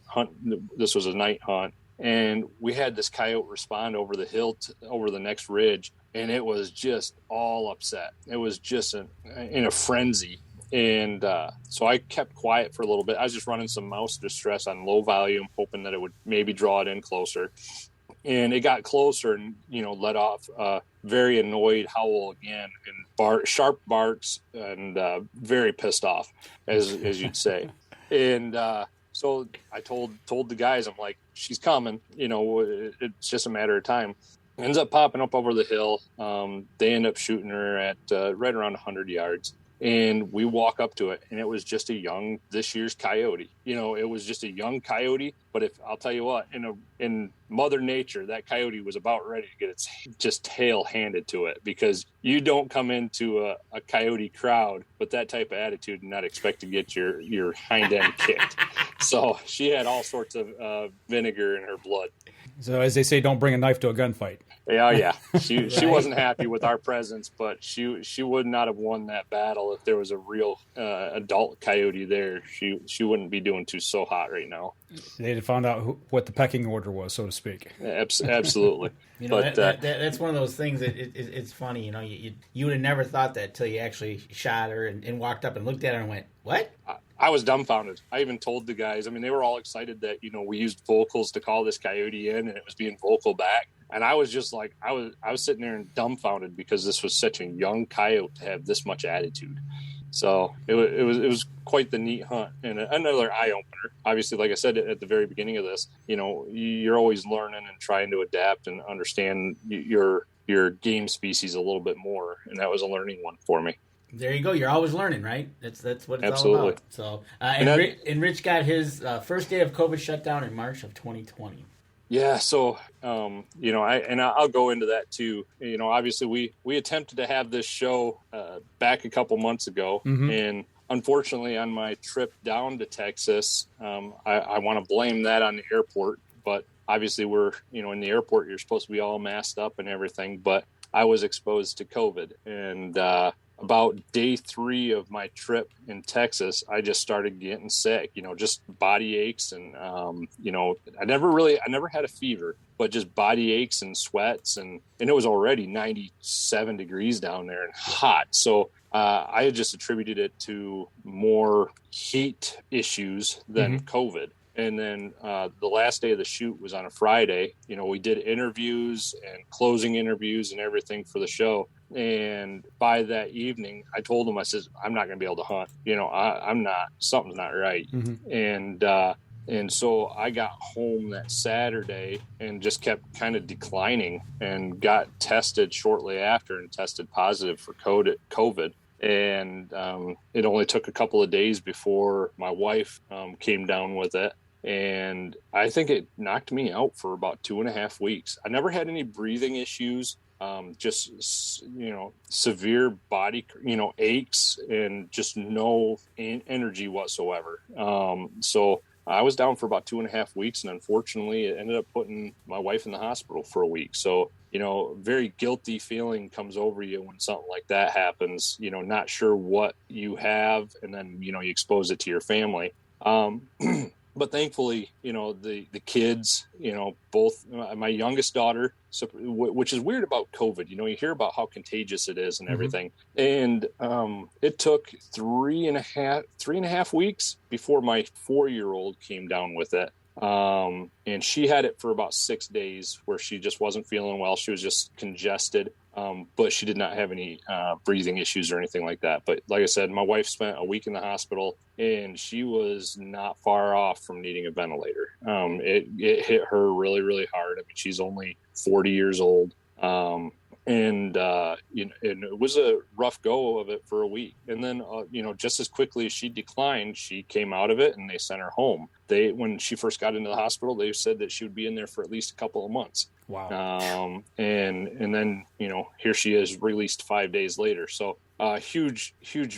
hunting. This was a night hunt. And we had this coyote respond over the hill, over the next ridge. And it was just all upset. It was just in a frenzy. And so I kept quiet for a little bit. I was just running some mouse distress on low volume, hoping that it would maybe draw it in closer. And it got closer and, let off a very annoyed howl again and sharp barks and very pissed off, as you'd say. And so I told the guys, I'm like, she's coming. It's just a matter of time. Ends up popping up over the hill. They end up shooting her at right around 100 yards. And we walk up to it, and it was just a young, this year's coyote. It was just a young coyote. But I'll tell you what, in Mother Nature, that coyote was about ready to get its just tail handed to it, because you don't come into a coyote crowd with that type of attitude and not expect to get your hind end kicked. So she had all sorts of vinegar in her blood. So as they say, don't bring a knife to a gunfight. Yeah. She wasn't happy with our presence, but she would not have won that battle if there was a real adult coyote there. She wouldn't be doing so hot right now. They'd have found out what the pecking order was, so to speak. Absolutely. But that's one of those things that it's funny. You would have never thought that till you actually shot her and walked up and looked at her and went, "What?" I was dumbfounded. I even told the guys. They were all excited that we used vocals to call this coyote in, and it was being vocal back. And I was just like, I was sitting there and dumbfounded because this was such a young coyote to have this much attitude. So it was quite the neat hunt and another eye opener. Obviously, like I said at the very beginning of this, you're always learning and trying to adapt and understand your game species a little bit more, and that was a learning one for me. There you go. You're always learning, right? That's what it's Absolutely. all about. So, and Rich got his first day of COVID shutdown in March of 2020. Yeah. So, I'll go into that too. Obviously we attempted to have this show back a couple months ago, and unfortunately on my trip down to Texas, I want to blame that on the airport, but obviously we're, in the airport, you're supposed to be all masked up and everything, but I was exposed to COVID, and about day 3 of my trip in Texas, I just started getting sick, just body aches. And, I never had a fever, but just body aches and sweats. And it was already 97 degrees down there and hot. So I had just attributed it to more heat issues than COVID. And then the last day of the shoot was on a Friday. We did interviews and closing interviews and everything for the show. And by that evening, I told him, I said, I'm not going to be able to hunt. I'm not, something's not right. And so I got home that Saturday and just kept kind of declining, and got tested shortly after and tested positive for COVID. And it only took a couple of days before my wife came down with it. And I think it knocked me out for about 2.5 weeks. I never had any breathing issues, just, severe body, aches and just no energy whatsoever. So I was down for about 2.5 weeks, and unfortunately it ended up putting my wife in the hospital for a week. So, very guilty feeling comes over you when something like that happens, not sure what you have, and then, you expose it to your family. But thankfully, the kids, both my youngest daughter, so, which is weird about COVID, you hear about how contagious it is and everything. And it took 3.5 weeks before my 4-year-old came down with it. And she had it for about 6 days, where she just wasn't feeling well. She was just congested. But she did not have any breathing issues or anything like that. But like I said, my wife spent a week in the hospital, and she was not far off from needing a ventilator. It hit her really, really hard. I mean, she's only 40 years old. And it was a rough go of it for a week. And then, just as quickly as she declined, she came out of it, and they sent her home. When she first got into the hospital, they said that she would be in there for at least a couple of months. Wow. And then, here she is, released 5 days later. So huge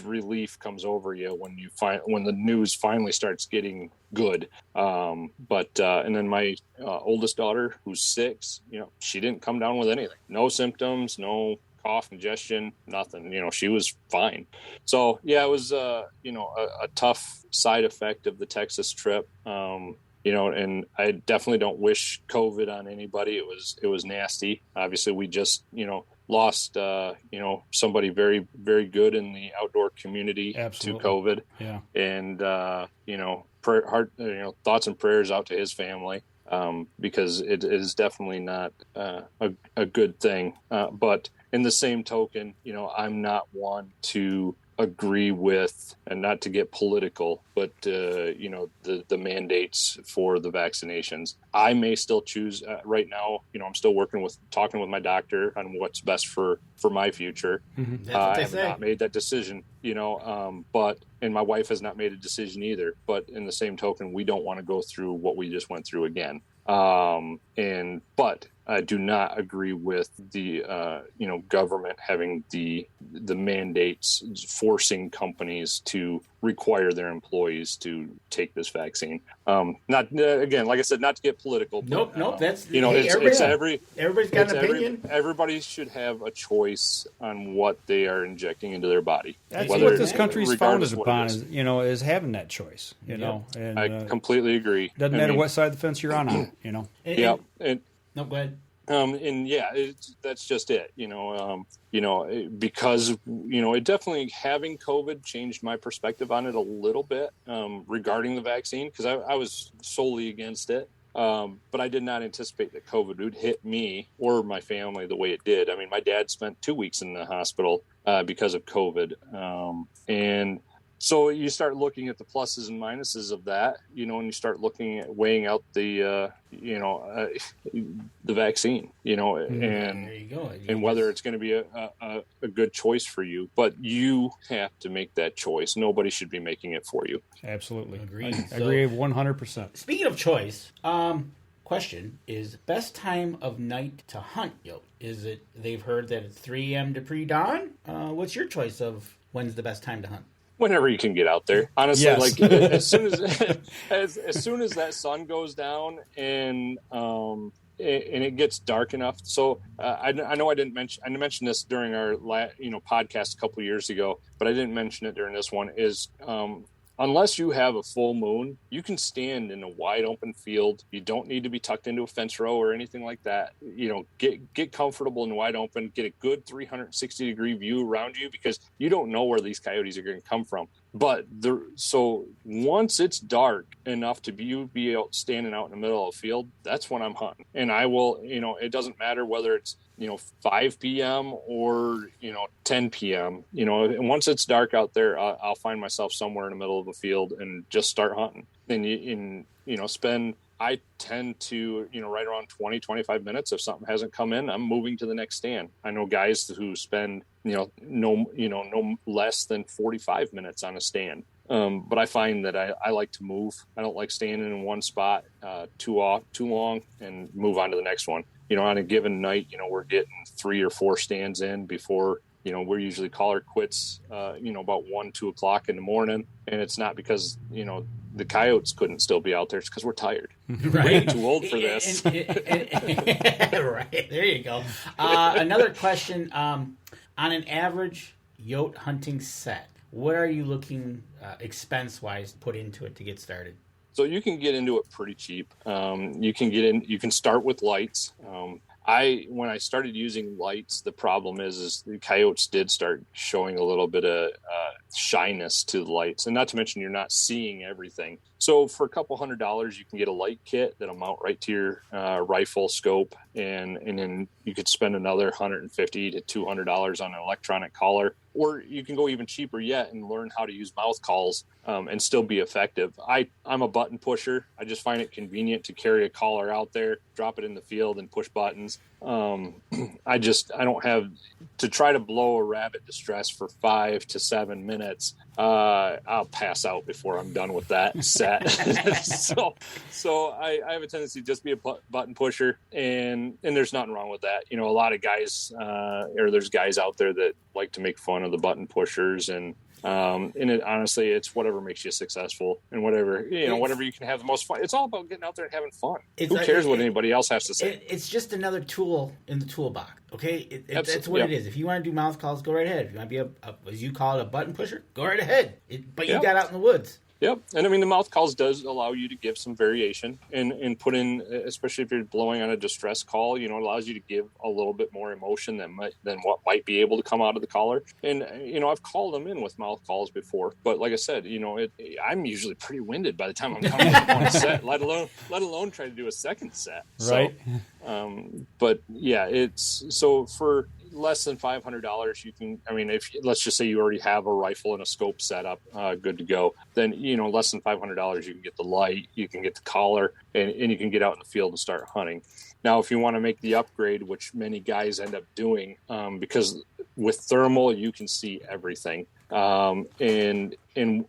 relief comes over you when the news finally starts getting good. And then my oldest daughter, who's 6, she didn't come down with anything, no symptoms, no cough, congestion, nothing. She was fine. So yeah, it was a tough side effect of the Texas trip. And I definitely don't wish COVID on anybody. It was nasty. Obviously, we just, lost, somebody very, very good in the outdoor community. Absolutely. To COVID. Yeah. And, thoughts and prayers out to his family, because it is definitely not a good thing. But in the same token, I'm not one to agree with, and not to get political, but the mandates for the vaccinations. I may still choose right now. I'm still talking with my doctor on what's best for my future. I have not made that decision, and my wife has not made a decision either. But in the same token, we don't want to go through what we just went through again. But I do not agree with the government having the mandates forcing companies to require their employees to take this vaccine. Not again, like I said, not to get political. But, nope. That's everybody's got an opinion. Everybody should have a choice on what they are injecting into their body. That's what this country's founded upon, is having that choice. And I completely agree. Doesn't matter what side of the fence you're on. No, go ahead. That's just it, because, it definitely, having COVID changed my perspective on it a little bit, regarding the vaccine, because I was solely against it. But I did not anticipate that COVID would hit me or my family the way it did. I mean, my dad spent 2 weeks in the hospital, because of COVID. And So you start looking at the pluses and minuses of that, and you start looking at weighing out the vaccine, and there you go. And whether it's going to be a good choice for you. But you have to make that choice. Nobody should be making it for you. Absolutely. Agreed. I agree 100%. Speaking of choice, question is best time of night to hunt yote? Is it, they've heard that it's 3 a.m. to pre-dawn? What's your choice of when's the best time to hunt? Whenever you can get out there, honestly, yes. Like as soon as soon as that sun goes down and it gets dark enough. So I know I mentioned this during our podcast a couple of years ago, but I didn't mention it during this one. Is unless you have a full moon, you can stand in a wide open field. You don't need to be tucked into a fence row or anything like that. Get comfortable in wide open, get a good 360-degree view around you, because you don't know where these coyotes are going to come from. But so once it's dark enough to be out standing out in the middle of a field, that's when I'm hunting. And I will, it doesn't matter whether it's 5 p.m. or 10 p.m. And once it's dark out there, I'll find myself somewhere in the middle of a field and just start hunting. And I tend to, right around 20, 25 minutes. If something hasn't come in, I'm moving to the next stand. I know guys who spend, no less than 45 minutes on a stand. But I find that I like to move. I don't like standing in one spot too long and move on to the next one. On a given night, we're getting 3 or 4 stands in before, we're usually caller quits, about 1, 2 o'clock in the morning. And it's not because, the coyotes couldn't still be out there. It's because we're tired. Right. Way too old for this. Right. There you go. Another question. On an average yote hunting set, what are you looking expense-wise to put into it to get started? So you can get into it pretty cheap. You can start with lights. When I started using lights, the problem is the coyotes did start showing a little bit of shyness to the lights, and not to mention you're not seeing everything. So for a couple $100, you can get a light kit that'll mount right to your rifle scope, and then you could spend another $150 to $200 on an electronic collar, or you can go even cheaper yet and learn how to use mouth calls and still be effective. I'm a button pusher. I just find it convenient to carry a collar out there, drop it in the field, and push buttons. I don't have to try to blow a rabbit distress for 5 to 7 minutes. I'll pass out before I'm done with that set. So I have a tendency to just be a button pusher, and there's nothing wrong with that. A lot of guys, or there's guys out there that like to make fun of the button pushers, and honestly, it's whatever makes you successful, and whatever you can have the most fun. It's all about getting out there and having fun. Who cares what anybody else has to say? It's just another tool in the toolbox. Okay, that's what it is. If you want to do mouth calls, go right ahead. If you want to be as you call it, a button pusher, go right ahead. But you got out in the woods. Yep. And I mean, the mouth calls does allow you to give some variation and put in, especially if you're blowing on a distress call, it allows you to give a little bit more emotion than what might be able to come out of the collar. And, I've called them in with mouth calls before, but like I said, I'm usually pretty winded by the time I'm coming to one set, let alone try to do a second set. Right. So, but yeah, it's so for less than $500, you can, if let's just say you already have a rifle and a scope set up, good to go, then, less than $500, you can get the light, you can get the collar, and you can get out in the field and start hunting. Now, if you want to make the upgrade, which many guys end up doing, because with thermal, you can see everything. And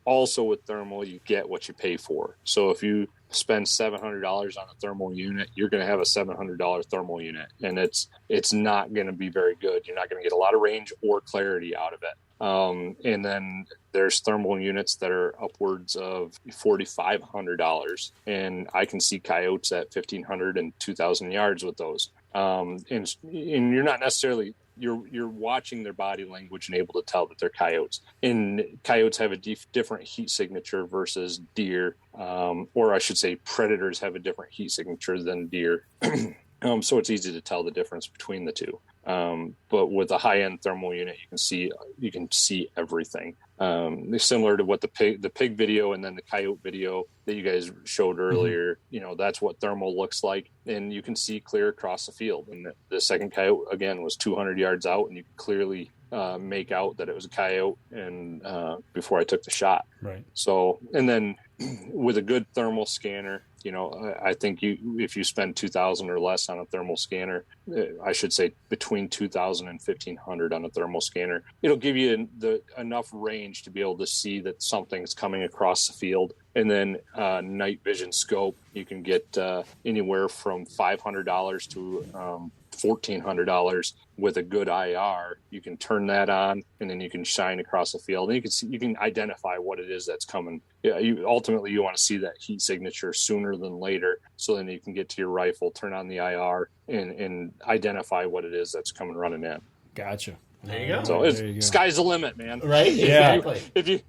also with thermal, you get what you pay for. So if you spend $700 on a thermal unit, you're going to have a $700 thermal unit, and it's not going to be very good. You're not going to get a lot of range or clarity out of it. And then there's thermal units that are upwards of $4,500, and I can see coyotes at 1,500 and 2,000 yards with those. And you're not necessarily you're watching their body language and able to tell that they're coyotes. And coyotes have a different heat signature versus deer, or I should say predators have a different heat signature than deer. So it's easy to tell the difference between the two. But with a high-end thermal unit, you can see everything. Similar to what the pig video and then the coyote video that you guys showed earlier. That's what thermal looks like, and you can see clear across the field. And the second coyote again was 200 yards out, and you could clearly make out that it was a coyote and before I took the shot. Right. So, and then with a good thermal scanner, I think if you spend $2,000 or less on a thermal scanner, I should say between $2,000 and $1,500 on a thermal scanner, it'll give you enough range to be able to see that something's coming across the field. And then night vision scope, you can get anywhere from $500 to $1,400 with a good IR. You can turn that on, and then you can shine across the field, and you can identify what it is that's coming. Yeah, you want to see that heat signature sooner than later, so then you can get to your rifle, turn on the IR, and identify what it is that's coming running in. Gotcha. There you go. So sky's the limit, man. Right? Yeah. Exactly.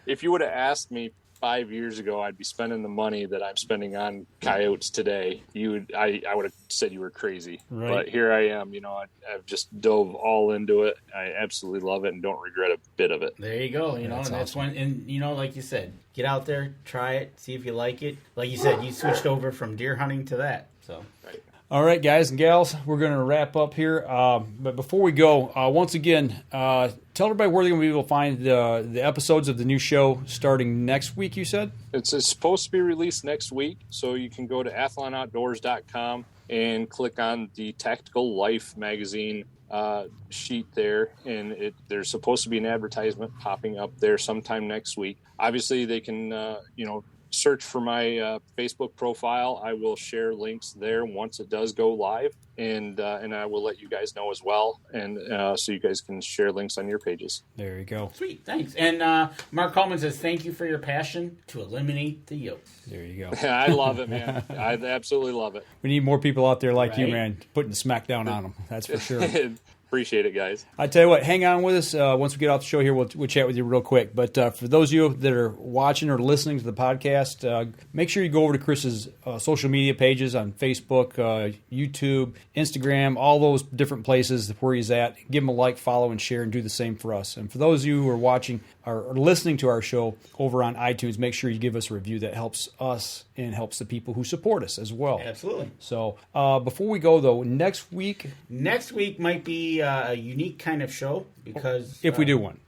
If you would have asked me 5 years ago I'd be spending the money that I'm spending on coyotes today, I would have said you were crazy. Right. But here I am, I've just dove all into it. I absolutely love it and don't regret a bit of it. There you go. That's awesome. Like you said, get out there, try it, see if you like it. Like you said, you switched over from deer hunting to that. So. Right. All right, guys and gals, we're going to wrap up here. But before we go, once again, tell everybody where they're going to be able to find the episodes of the new show starting next week, you said? It's supposed to be released next week, so you can go to athlonoutdoors.com and click on the Tactical Life magazine sheet there, and there's supposed to be an advertisement popping up there sometime next week. Obviously, they can, search for my Facebook profile. I will share links there once it does go live, and I will let you guys know as well, and so you guys can share links on your pages. There you go. Sweet, thanks. And Mark Coleman says, thank you for your passion to eliminate the yoke. There you go. I love it, man. I absolutely love it. We need more people out there like you, man, putting the smack down on them. That's for sure. Appreciate it, guys. I tell you what, hang on with us. Once we get off the show here, we'll chat with you real quick. But for those of you that are watching or listening to the podcast, make sure you go over to Chris's social media pages on Facebook, YouTube, Instagram, all those different places where he's at. Give him a like, follow, and share, and do the same for us. And for those of you who are watching or listening to our show over on iTunes, make sure you give us a review. That helps us and helps the people who support us as well. Absolutely. So before we go, though, next week might be a unique kind of show because if we do one,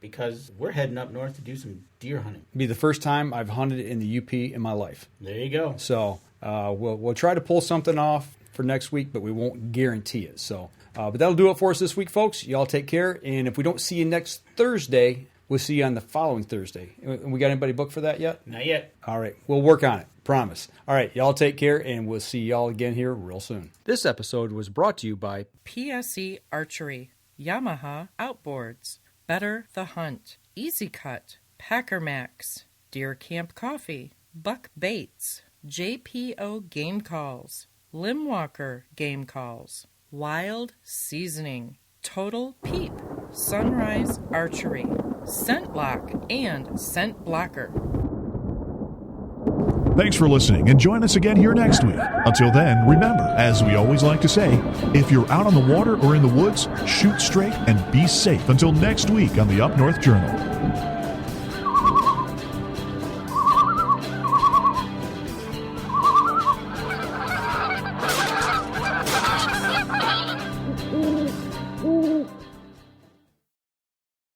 because we're heading up north to do some deer hunting. It'll be the first time I've hunted in the UP in my life. There you go. So we'll try to pull something off for next week, but we won't guarantee it. So, but that'll do it for us this week, folks. Y'all take care, and if we don't see you next Thursday, we'll see you on the following Thursday. We got anybody booked for that yet? Not yet. All right. We'll work on it. Promise. All right. Y'all take care, and we'll see y'all again here real soon. This episode was brought to you by PSE Archery, Yamaha Outboards, Better the Hunt, Easy Cut, Packer Max, Deer Camp Coffee, Buck Baits, JPO Game Calls, Limwalker Game Calls, Wild Seasoning, Total Peep, Sunrise Archery, Scent Lock, and Scent Blocker. Thanks for listening, and join us again here next week. Until then, remember, as we always like to say, if you're out on the water or in the woods, shoot straight and be safe. Until next week on the Up North Journal.